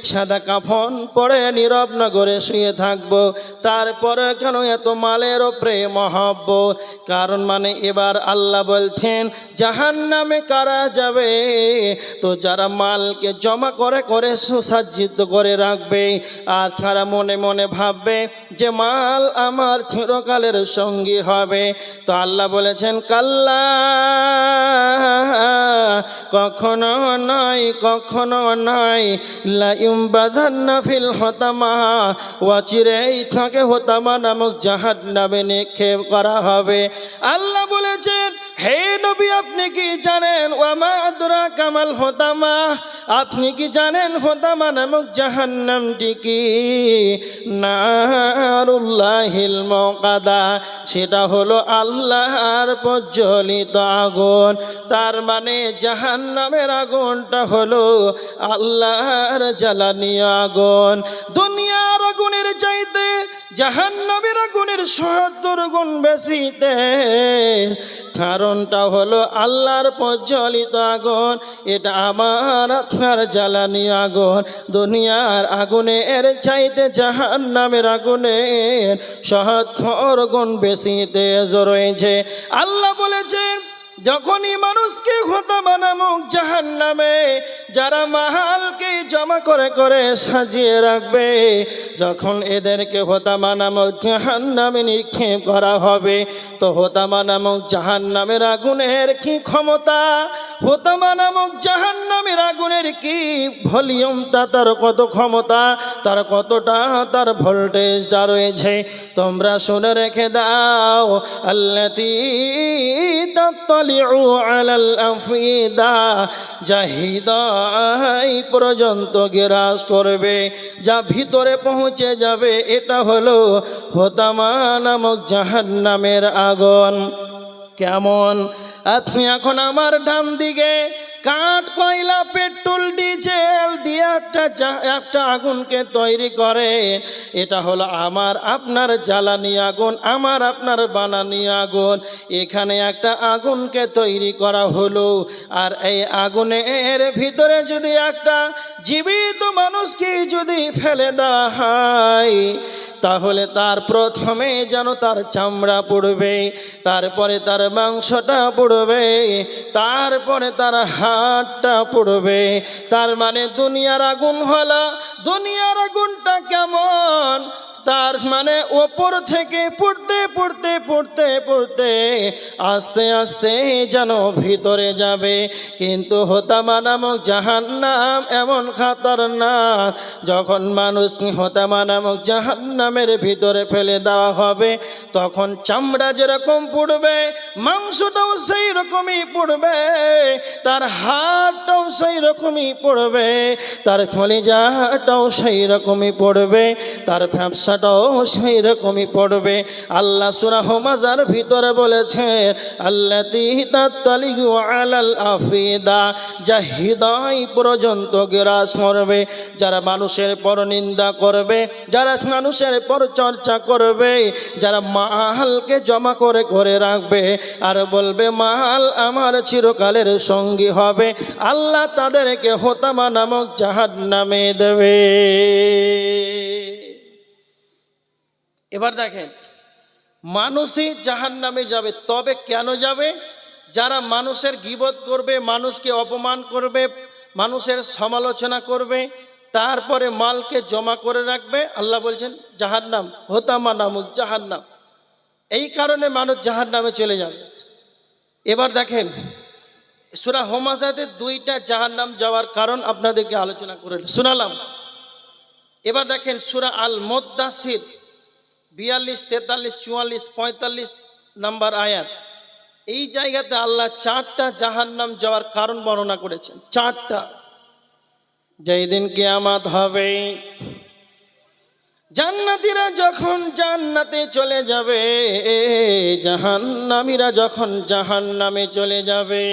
সাদা কাফন পরে নীরব নগরে শুয়ে থাকবো। তারপরে কেন এত মালের ওপরে মহব্বত? কারণ মানে এবার আল্লাহ বলছেন জাহান্নামে কারা যাবে? তো যারা মালকে জমা করে করে সুসজ্জিত করে রাখবে, আর তারা মনে মনে ভাববে যে মাল আমার চিরকালের সঙ্গী হবে। তো আল্লাহ বলেছেন কাল্লা, কখনো নয়, কখনো নয়। লা ইউমবাদান্না ফিল হতামা, ওয়াচিরেই থাকে হতামা নামক জাহান্নামে নিক্ষেপ করা হবে। আল্লাহ বলেছেন হে নবী, আপনি কি জানেন ওয়ামা আদরাকা মাল হতামা? আপনি কি জানেন হতামা নামক জাহান্নামটি কি? নারুল্লাহিল মুকাদা, সেটা হলো আল্লাহর প্রজ্বলিত আগুন। তার মানে জাহান্নামের আগুনটা হলো আল্লাহর জ্বালানি আগুন। দুনিয়ার আগুনের চাইতে জাহান্নামের আগুনের ৭০ গুণ বেশিতে। কারণটা হলো আল্লাহর প্রজ্বলিত আগুন, এটা আমার আপনার জ্বালানি আগুন। দুনিয়ার আগুনের চাইতে জাহান্নামের আগুনের ৭০ গুণ বেশি তেজ রয়েছে। আল্লাহ বলেছেন যখনই মানুষকে হতামা নামক জাহান্নামে যারা মালকে জমা করে করে সাজিয়ে রাখবে, যখন এদেরকে হতামা নামক জাহান্নামে নিক্ষেপ করা হবে, তো হতামা নামক জাহান্নামের আগুনের কি ক্ষমতা, হতামা নামক জাহান্নামের আগুনের কি ভলিউমটা, তার কত ক্ষমতা, তার কতটা তার ভোল্টেজটা রয়েছে, তোমরা শুনে রেখে দাও। আল্লাতী তাত্তালিউ আলাল আফইদা, যা হৃদয় পর্যন্ত গ্রাস করবে, যা ভিতরে পৌঁছে যাবে, এটা হলো হতামা নামক জাহান্নামের আগুন। কেমন? আপনি এখন আমার ডান দিকে কাঠ কয়লা পেট্রোল ডিজেল দিয়ে একটা আগুনকে তৈরি করে। এটা হলো আমার আপনার জ্বালানি আগুন, আমার আপনার বানানি আগুন। এখানে একটা আগুনকে তৈরি করা হলো, আর এই আগুনের ভিতরে যদি একটা জীবিত মানুষকে যদি ফেলে দেওয়া হয়, তাহলে তার প্রথমে যেন তার চামড়া পড়বে, তারপরে তার মাংসটা পড়বে, তারপরে তার হাড়টা পড়বে। তার মানে দুনিয়ার আগুন হলো, দুনিয়ার আগুনটা কেমন, তার মানে ওপর থেকে পড়তে পড়তে পড়তে পড়তে আস্তে আস্তে যেন ভিতরে যাবে। কিন্তু হোতামা নামক জাহান্নাম এমন খাতারনাক, যখন মানুষ হোতামা নামক জাহান্নামের ভিতরে ফেলে দেওয়া হবে, তখন চামড়া যেরকম পড়বে, মাংসটাও সেই রকমই পড়বে, তার হাড়টাও সেই রকমই পড়বে, তার কলিজাটাও সেই রকমই পড়বে, তার ফ্যাপসা সেই রকমই পড়বে। আল্লাহ সূরা হুমাযার ভিতরে বলেছেন, আল্লাতী তাতালিউ আলাল আফিদা, যা হৃদয় পর্যন্ত গ্রাস করবে। যারা মানুষের পরনিন্দা করবে, যারা মানুষের পরচর্চা করবে, যারা মালকে জমা করে করে রাখবে আর বলবে মাল আমার চিরকালের সঙ্গী হবে, আল্লাহ তাদেরকে হোতামা নামক জাহান্নামে দেবে। এবার দেখেন, মানুষই জাহান্নামে যাবে। তবে কেন যাবে? যারা মানুষের গীবত করবে, মানুষকে অপমান করবে, মানুষের সমালোচনা করবে, তারপরে মালকে জমা করে রাখবে, আল্লাহ বলছেন জাহান্নাম, হোতামা নামক জাহান্নাম। এই কারণে মানুষ জাহান্নামে চলে যাবে। এবার দেখেন, সূরা হুমাযাতে দুইটা জাহান্নাম যাওয়ার কারণ আপনাদেরকে আলোচনা করে শোনালাম। এবার দেখেন সূরা আল মুদ্দাসির 42, 43, 44, 45 নাম্বার আয়াত। এই জায়গাতে আল্লাহ 4টা জাহান্নাম যাওয়ার কারণ বর্ণনা করেছেন। 4টা। যেই দিন কিয়ামত হবে, জান্নাতীরা যখন জান্নাতে চলে যাবে, জাহান্নামীরা যখন জাহান্নামে চলে যাবে,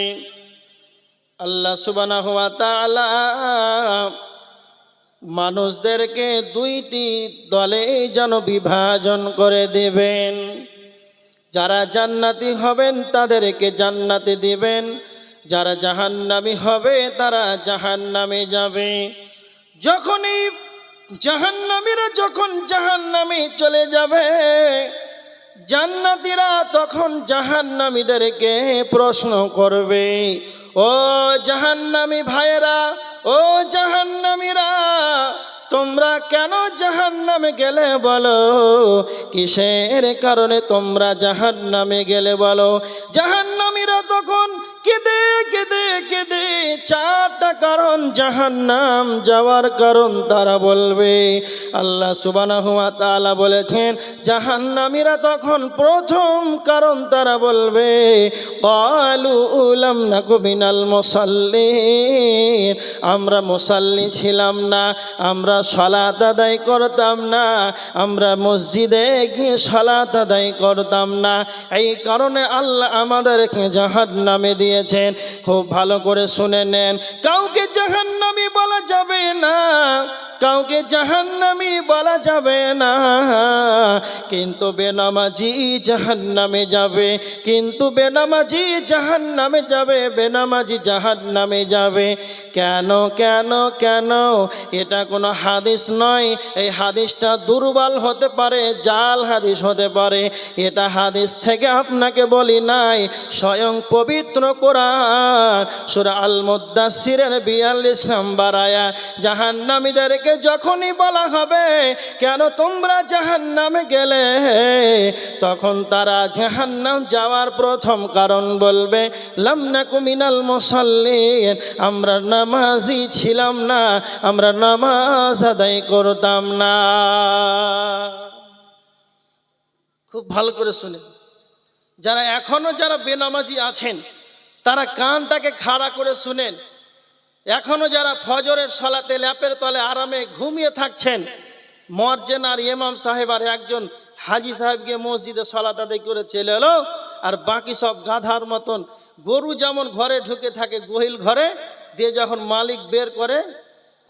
আল্লাহ সুবহানাহু ওয়া তাআলা মানুষদেরকে দুইটি দলে যেন বিভাজন করে দেবেন। যারা জান্নাতি হবেন তাদেরকে জান্নাতে দিবেন, যারা জাহান্নামী হবে তারা জাহান্নামে যাবে। যখনই জাহান্নামীরা যখন জাহান্নামে চলে যাবে, জান্নাতীরা তখন জাহান্নামীদেরকে প্রশ্ন করবে, ও জাহান্নামী ভাইয়েরা, ও জাহান্নামীরা, তোমরা কেন জাহান্নামে গেলে বলো? কিসের কারণে তোমরা জাহান্নামে গেলে বলো? জাহান্নামীরা তখন কেঁদে কেঁদে কেঁদে 4টা কারণ জাহান্নাম যাওয়ার কারণ তারা বলবে। আল্লাহ সুবহানাহু ওয়া তাআলা বলেছেন, জাহান্নামীরা তখন প্রথম কারণ তারা বলবে, ক্বালু লাম নাকু মিনাল মুসাল্লিন, আমরা মুসাল্লি ছিলাম না, আমরা সালাত আদায় করতাম না, আমরা মসজিদে গিয়ে সালাত আদায় করতাম না, এই কারণে আল্লাহ আমাদেরকে জাহান্নামে দিয়েছেন। খুব ভালো করে শুনে নেন, কাউকে জাহান্নামী বলা যাবে না, কাউকে জাহান্নামী বলা যাবে না, কিন্তু বেনামাজি জাহান্নামে যাবে, কিন্তু বেনামাজি জাহান্নামে যাবে, বেনামাজি জাহান্নামে যাবে। কেন কেন কেন? এটা কোনো হাদিস নয়, এই হাদিসটা দুর্বল হতে পারে, জাল হাদিস হতে পারে, এটা হাদিস থেকে আপনাকে বলি নাই, স্বয়ং পবিত্র কোরআন সূরা আল মুদ্দাসিরের 42 নম্বর আয়াত। জাহান্নামীদেরকে যখনই বলা হবে কেন তোমরা জাহান্নামে গেলে, তখন তারা জাহান্নাম যাওয়ার প্রথম কারণ বলবে, লাম নাকু মিনাল মুসাল্লিন, আমরা নামাজি ছিলাম না, আমরা নামাজ আদায় করতাম না। খুব ভালো করে শুনে, যারা এখনো যারা বেনামাজি আছেন তারা কানটাকে খাড়া করে শুনেন। এখনো যারা ফজরের সালাতে ল্যাপের তলে আরামে ঘুমিয়ে থাকছেন, মুয়াজ্জিন আর ইমাম সাহেব আর একজন হাজি সাহেবকে মসজিদে সালাত আদায় করে চলে এলো, আর বাকি সব গাধার মতন, গরু যেমন ঘরে ঢুকে থাকে গহিল ঘরে, দিয়ে যখন মালিক বের করে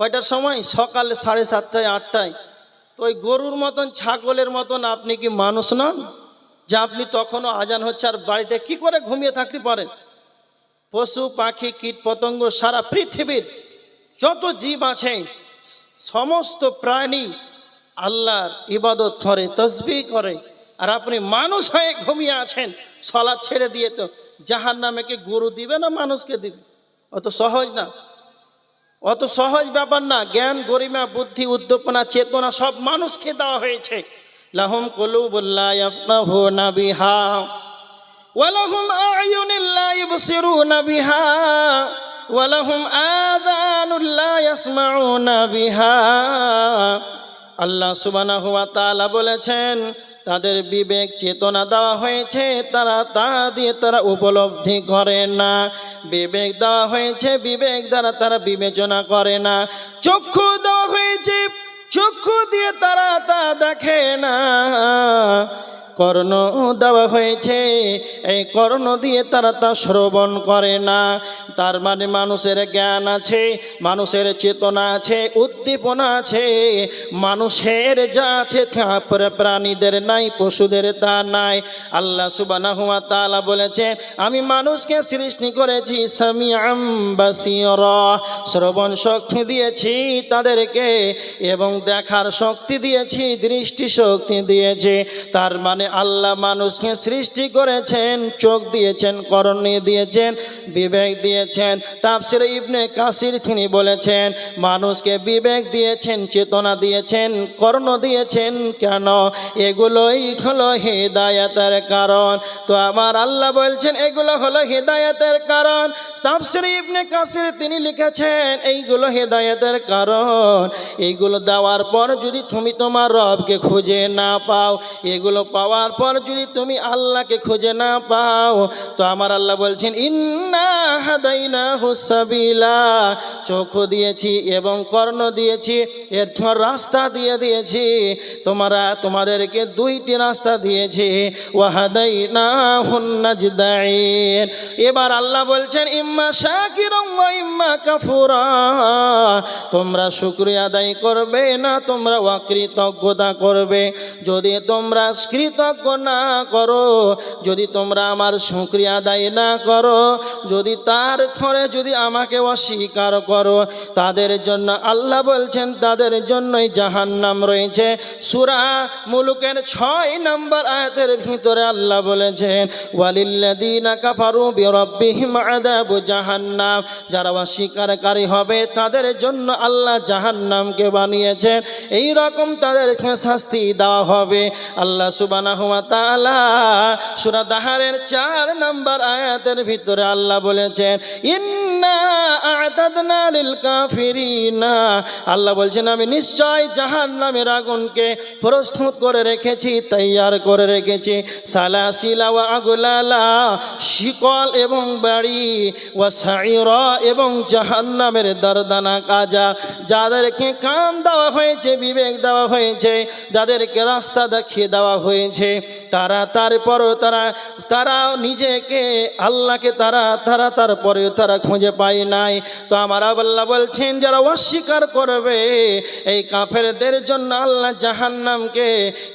কয়টার সময়? সকালে 7:30 8টায়। তো ওই গরুর মতন ছাগলের মতন আপনি কি মানুষ নন যে আপনি তখনও আজান হচ্ছে আর বাড়িতে কি করে ঘুমিয়ে থাকতে পারেন? পশু পাখি কীট পতঙ্গ সারা পৃথিবীর যত জীব আছে সমস্ত প্রাণী আল্লাহর ইবাদত করে, তসবিহ করে, আর আপনি মানুষ হয়ে ঘুমিয়ে আছেন। সালাত ছেড়ে দিয়ে তো জাহান্নামে কি গরু দিবে না মানুষকে দিবে? অত সহজ না, অত সহজ ব্যাপার না। জ্ঞান, গরিমা, বুদ্ধি, উদ্দীপনা, চেতনা সব মানুষকে দেওয়া হয়েছে। লাহুম কুলুবুল লা ইয়াফকাহুনা বিহা ওয়া লাহুম আ'য়ুনুল লা ইবসিরুনা বিহা ওয়া লাহুম আযানুল লা ইয়াসমাউনা বিহা। আল্লাহ সুবহানাহু ওয়া তাআলা বলেছেন তাদের বিবেক চেতনা দেওয়া হয়েছে, তারা তা দিয়ে তারা উপলব্ধি করে না। বিবেক দেওয়া হয়েছে, বিবেক দ্বারা তারা বিবেচনা করে না। চক্ষু দেওয়া হয়েছে, চক্ষু দিয়ে তারা তা দেখে না। কর্ণ দেওয়া হয়েছে, এই কর্ণ দিয়ে তারা তা শ্রবণ করে না। তার মানে মানুষের জ্ঞান আছে, মানুষের চেতনা আছে, উদ্দীপনা আছে। মানুষের যা আছে প্রাণীদের নাই, পশুদের তা নাই। আল্লাহ সুবহানাহু ওয়া তাআলা বলেছে আমি মানুষকে সৃষ্টি করেছি সামিআম বাসীরা, শ্রবণ শক্তি দিয়েছি তাদেরকে এবং দেখার শক্তি দিয়েছি, দৃষ্টি শক্তি দিয়েছি। তার মানে আল্লাহ মানুষকে সৃষ্টি করেছেন, চোখ দিয়েছেন, কর্ণে দিয়েছেন, বিবেক দিয়েছেন। তাফসীরে ইবনে কাসির তিনি বলেছেন মানুষকে বিবেক দিয়েছেন, চেতনা দিয়েছেন, কর্ণ দিয়েছেন। কেন? এগুলোই হলো হিদায়াতের কারণ। তো আমার আল্লাহ বলছেন এগুলো হলো হিদায়াতের কারণ। তাফসীরে ইবনে কাসির তিনি লিখেছেন এইগুলো হিদায়াতের কারণ। এইগুলো দেওয়ার পর যদি তুমি তোমার রবকে খুঁজে না পাও, এগুলো পাওয়ার পর যদি তুমি আল্লাহকে খুঁজে না পাও, তো আমার আল্লাহ বলছেন ইন্না হাদাইনাহুস সাবিলা, চোখ দিয়েছি এবং কর্ণ দিয়েছি, এর রাস্তা দিয়ে দিয়েছি। তোমাদেরকে দুইটি রাস্তা দিয়েছি। ওয়া হাদাইনাহুন নাজদাইন। এবার আল্লাহ বলছেন ইম্মা শাকিরান ওয়া ইম্মা কাফুরা, তোমরা শুকরিয়া আদায় করবে না তোমরা অকৃতজ্ঞতা করবে। যদি তোমরা কৃতজ্ঞ না করো, যদি তোমরা আমার শুকরিয়া আদায় না করো, যদি তার ফলে যদি আমাকে অস্বীকার করো, তাদের জন্য আল্লাহ বলছেন তাদের জন্যই জাহান্নাম রয়েছে। সূরা মুলুকের 6 নম্বর আয়াতের ভিতরে আল্লাহ বলেছেন ওয়ালিল্লাযীনা কাফারু বিরাব্বিহিম আযাবু জাহান্নাম, যারা অস্বীকারী হবে তাদের জন্য আল্লাহ জাহান্নামকে বানিয়েছেন, এই রকম তাদেরকে শাস্তি দেওয়া হবে। আল্লাহ সুবহানাহু ওয়া তাআলা সূরা দাহারের 4 নম্বর আয়াতের ভিতরে আল্লাহ বলেছেন ইন্না আ'তাদনা লিল কাফিরিনা, আল্লাহ বলছেন আমি নিশ্চয় জাহান্নামের আগুনকে প্রস্তুত করে রেখেছি, তৈয়ার করে রেখেছি। সালাসিলা ওয়া আগলালা, শিকল এবং বাড়ি, ওয়া সাইরা এবং জাহান্নামের দরদানা কাজা। যাদেরকে কান দেওয়া হয়েছে, বিবেক দেওয়া হয়েছে, যাদেরকে রাস্তা দেখিয়ে দেওয়া হয়েছে, তারপরেও তারা নিজেকে আল্লাহকে তারপরেও তারা খুঁজে পায় নাই। তো আমার আল্লাহ বলছেন যারা অস্বীকার করবে এই কাফেরদের জন্য আল্লাহ জাহান্নামকে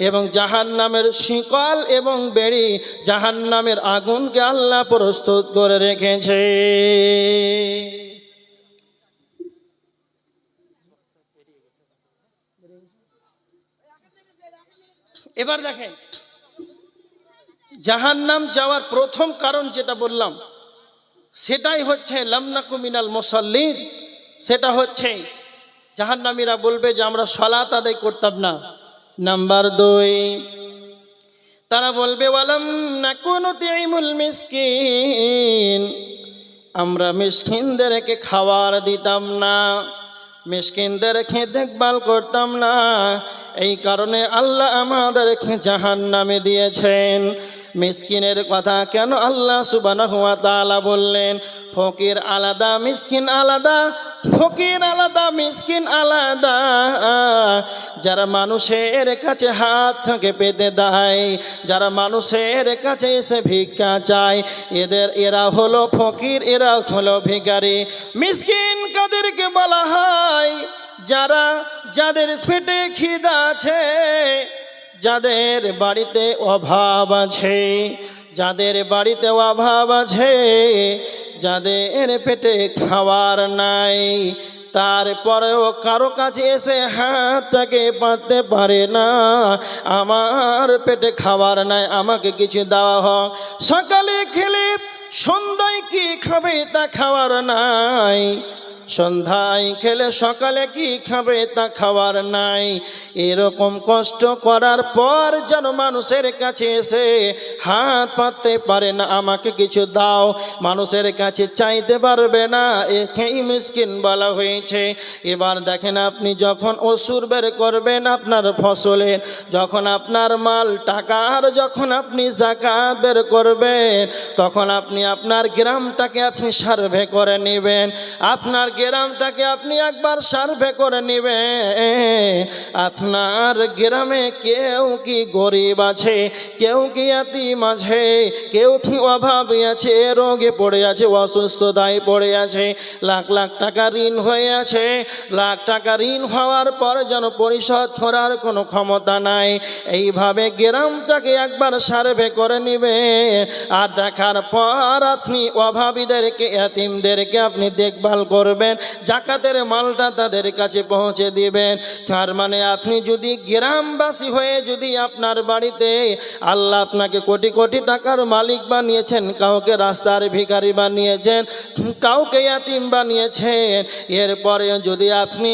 এবং জাহান্নামের শিকল এবং বেড়ি, জাহান্নামের আগুনকে আল্লাহ প্রস্তুত করে রেখেছে। এবার দেখেন জাহান্নাম যাওয়ার প্রথম কারণ যেটা বললাম সেটাই হচ্ছে লাম নাকু মিনাল মুসাল্লিন। সেটা হচ্ছে জাহান্নামীরা বলবে যে আমরা সালাত আদায় করতাম না। নাম্বার 2, তারা বলবে ওয়ালাম নাকু নুতিমুল মিসকিন, আমরা মিসকিনদেরকে খাবার দিতাম না, মিসকিনদেরকে দেখভাল করতাম না, এই কারণে আল্লাহ আমাদেরকে জাহান্নামে দিয়েছেন। মিসকিনের কথা কেন আল্লাহ সুবহানাহু ওয়া তাআলা বললেন? ফকির আলাদা, মিসকিন আলাদা, ফকির আলাদা, মিসকিন আলাদা। যারা মানুষের কাছে হাত থেকে পেতে দেয়, যারা মানুষের কাছে এসে ভিক্ষা চায়, এরা হলো ফকির, এরা হলো ভিখারি। মিসকিন কাদেরকে বলা হয়? যাদের পেটে খিদা আছে, যাদের বাড়িতে অভাব আছে, যাদের বাড়িতে অভাব আছে, যাদের পেটে খাওয়ার নাই, তারপরেও কারো কাছে এসে হাতটাকে পাততে পারে না, আমার পেটে খাবার নাই, আমাকে কিছু দেওয়া হোক। সকালে খেলে সন্ধ্যায় কি খাবে তা খাওয়ার নাই, সন্ধ্যায় খেলে সকালে কি খাবে তা খাওয়ার নাই। এরকম কষ্ট করার পর যেন মানুষের কাছে এসে হাত পাততে পারে না, আমাকে কিছু দাও, মানুষের কাছে চাইতে পারবে না, একেই মিসকিন বলা হয়েছে। এবার দেখেন, আপনি যখন অসুর বের করবেন আপনার ফসলে, যখন আপনার মাল টাকার, যখন আপনি যাকাত বের করবেন, তখন আপনি আপনার গ্রামটাকে আপনি সার্ভে করে নেবেন, আপনার গ্রামটাকে আপনি একবার সার্ভে করে নেবেন। আপনার গ্রামে কেউ কি গরিব আছে, কেউ কি এতিম আছে, কেউ কি অভাবী আছে, রোগে পড়ে আছে, অসুস্থতায় পড়ে আছে, লাখ লাখ টাকা ঋণ হয়ে আছে, লাখ টাকা ঋণ হওয়ার পর যেন পরিশোধ করার কোনো ক্ষমতা নাই। এইভাবে গ্রামটাকে একবার সার্ভে করে নেবেন, আর দেখার পর আপনি অভাবীদেরকে, এতিমদেরকে আপনি দেখভাল করবেন, যাকাতের মালটা তাদের কাছে পৌঁছে দিবেন। তার মানে আপনি যদি গ্রামবাসী হয়ে যদি আপনার বাড়িতে আল্লাহ আপনাকে কোটি কোটি টাকার মালিক বানিয়েছেন, কাউকে রাস্তার ভিখারি বানিয়েছেন, কাউকে এতিম বানিয়েছেন, এরপরে যদি আপনি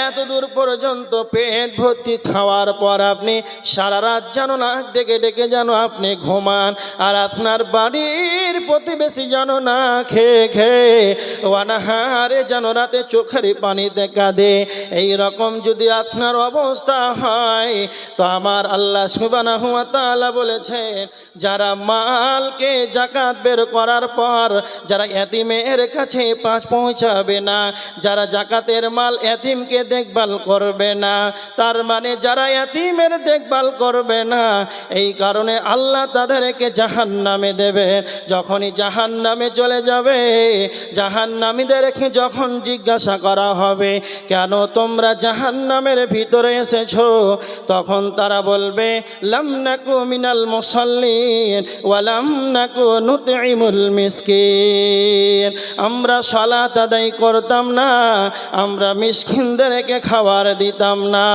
এত দূর পর্যন্ত পেট ভর্তি খাওয়ার পর আপনি সারা রাত যেন নাক ডেকে ডেকে যেন আপনি ঘুমান, আর আপনার বাড়ির প্রতিবেশী যেন না খেয়ে খেয়ে অনাহারে যেন রাতে চোখের পানিতে কাঁদে, এই রকম যদি আপনার অবস্থা হয়, তো আমার আল্লাহ সুবহানাহু ওয়া তাআলা বলেছেন, যারা মালকে যাকাত বের করার পর যারা এতিমের কাছে পৌঁছাবে না, যারা যাকাতের মাল এতিমকে দেখভাল করবে না, তার মানে যারা এতিমের দেখভাল করবে না, এই কারণে আল্লাহ তাদেরকে জাহান্নামে দেবে। যখনই জাহান্নামে চলে যাবে, জাহান্নামীদেরকে যখন জিজ্ঞাসা করা হবে, কেন তোমরা জাহান্নামের ভিতরে এসেছো, তখন তারা বলবে, লাম নাকু মিনাল মুসাল্লিন ওয়া লাম নাকু নুতঈমুল মিসকিন, আমরা সালাত আদায় করতাম না, আমরা মিসকিনদেরকে খাবার দিতাম না।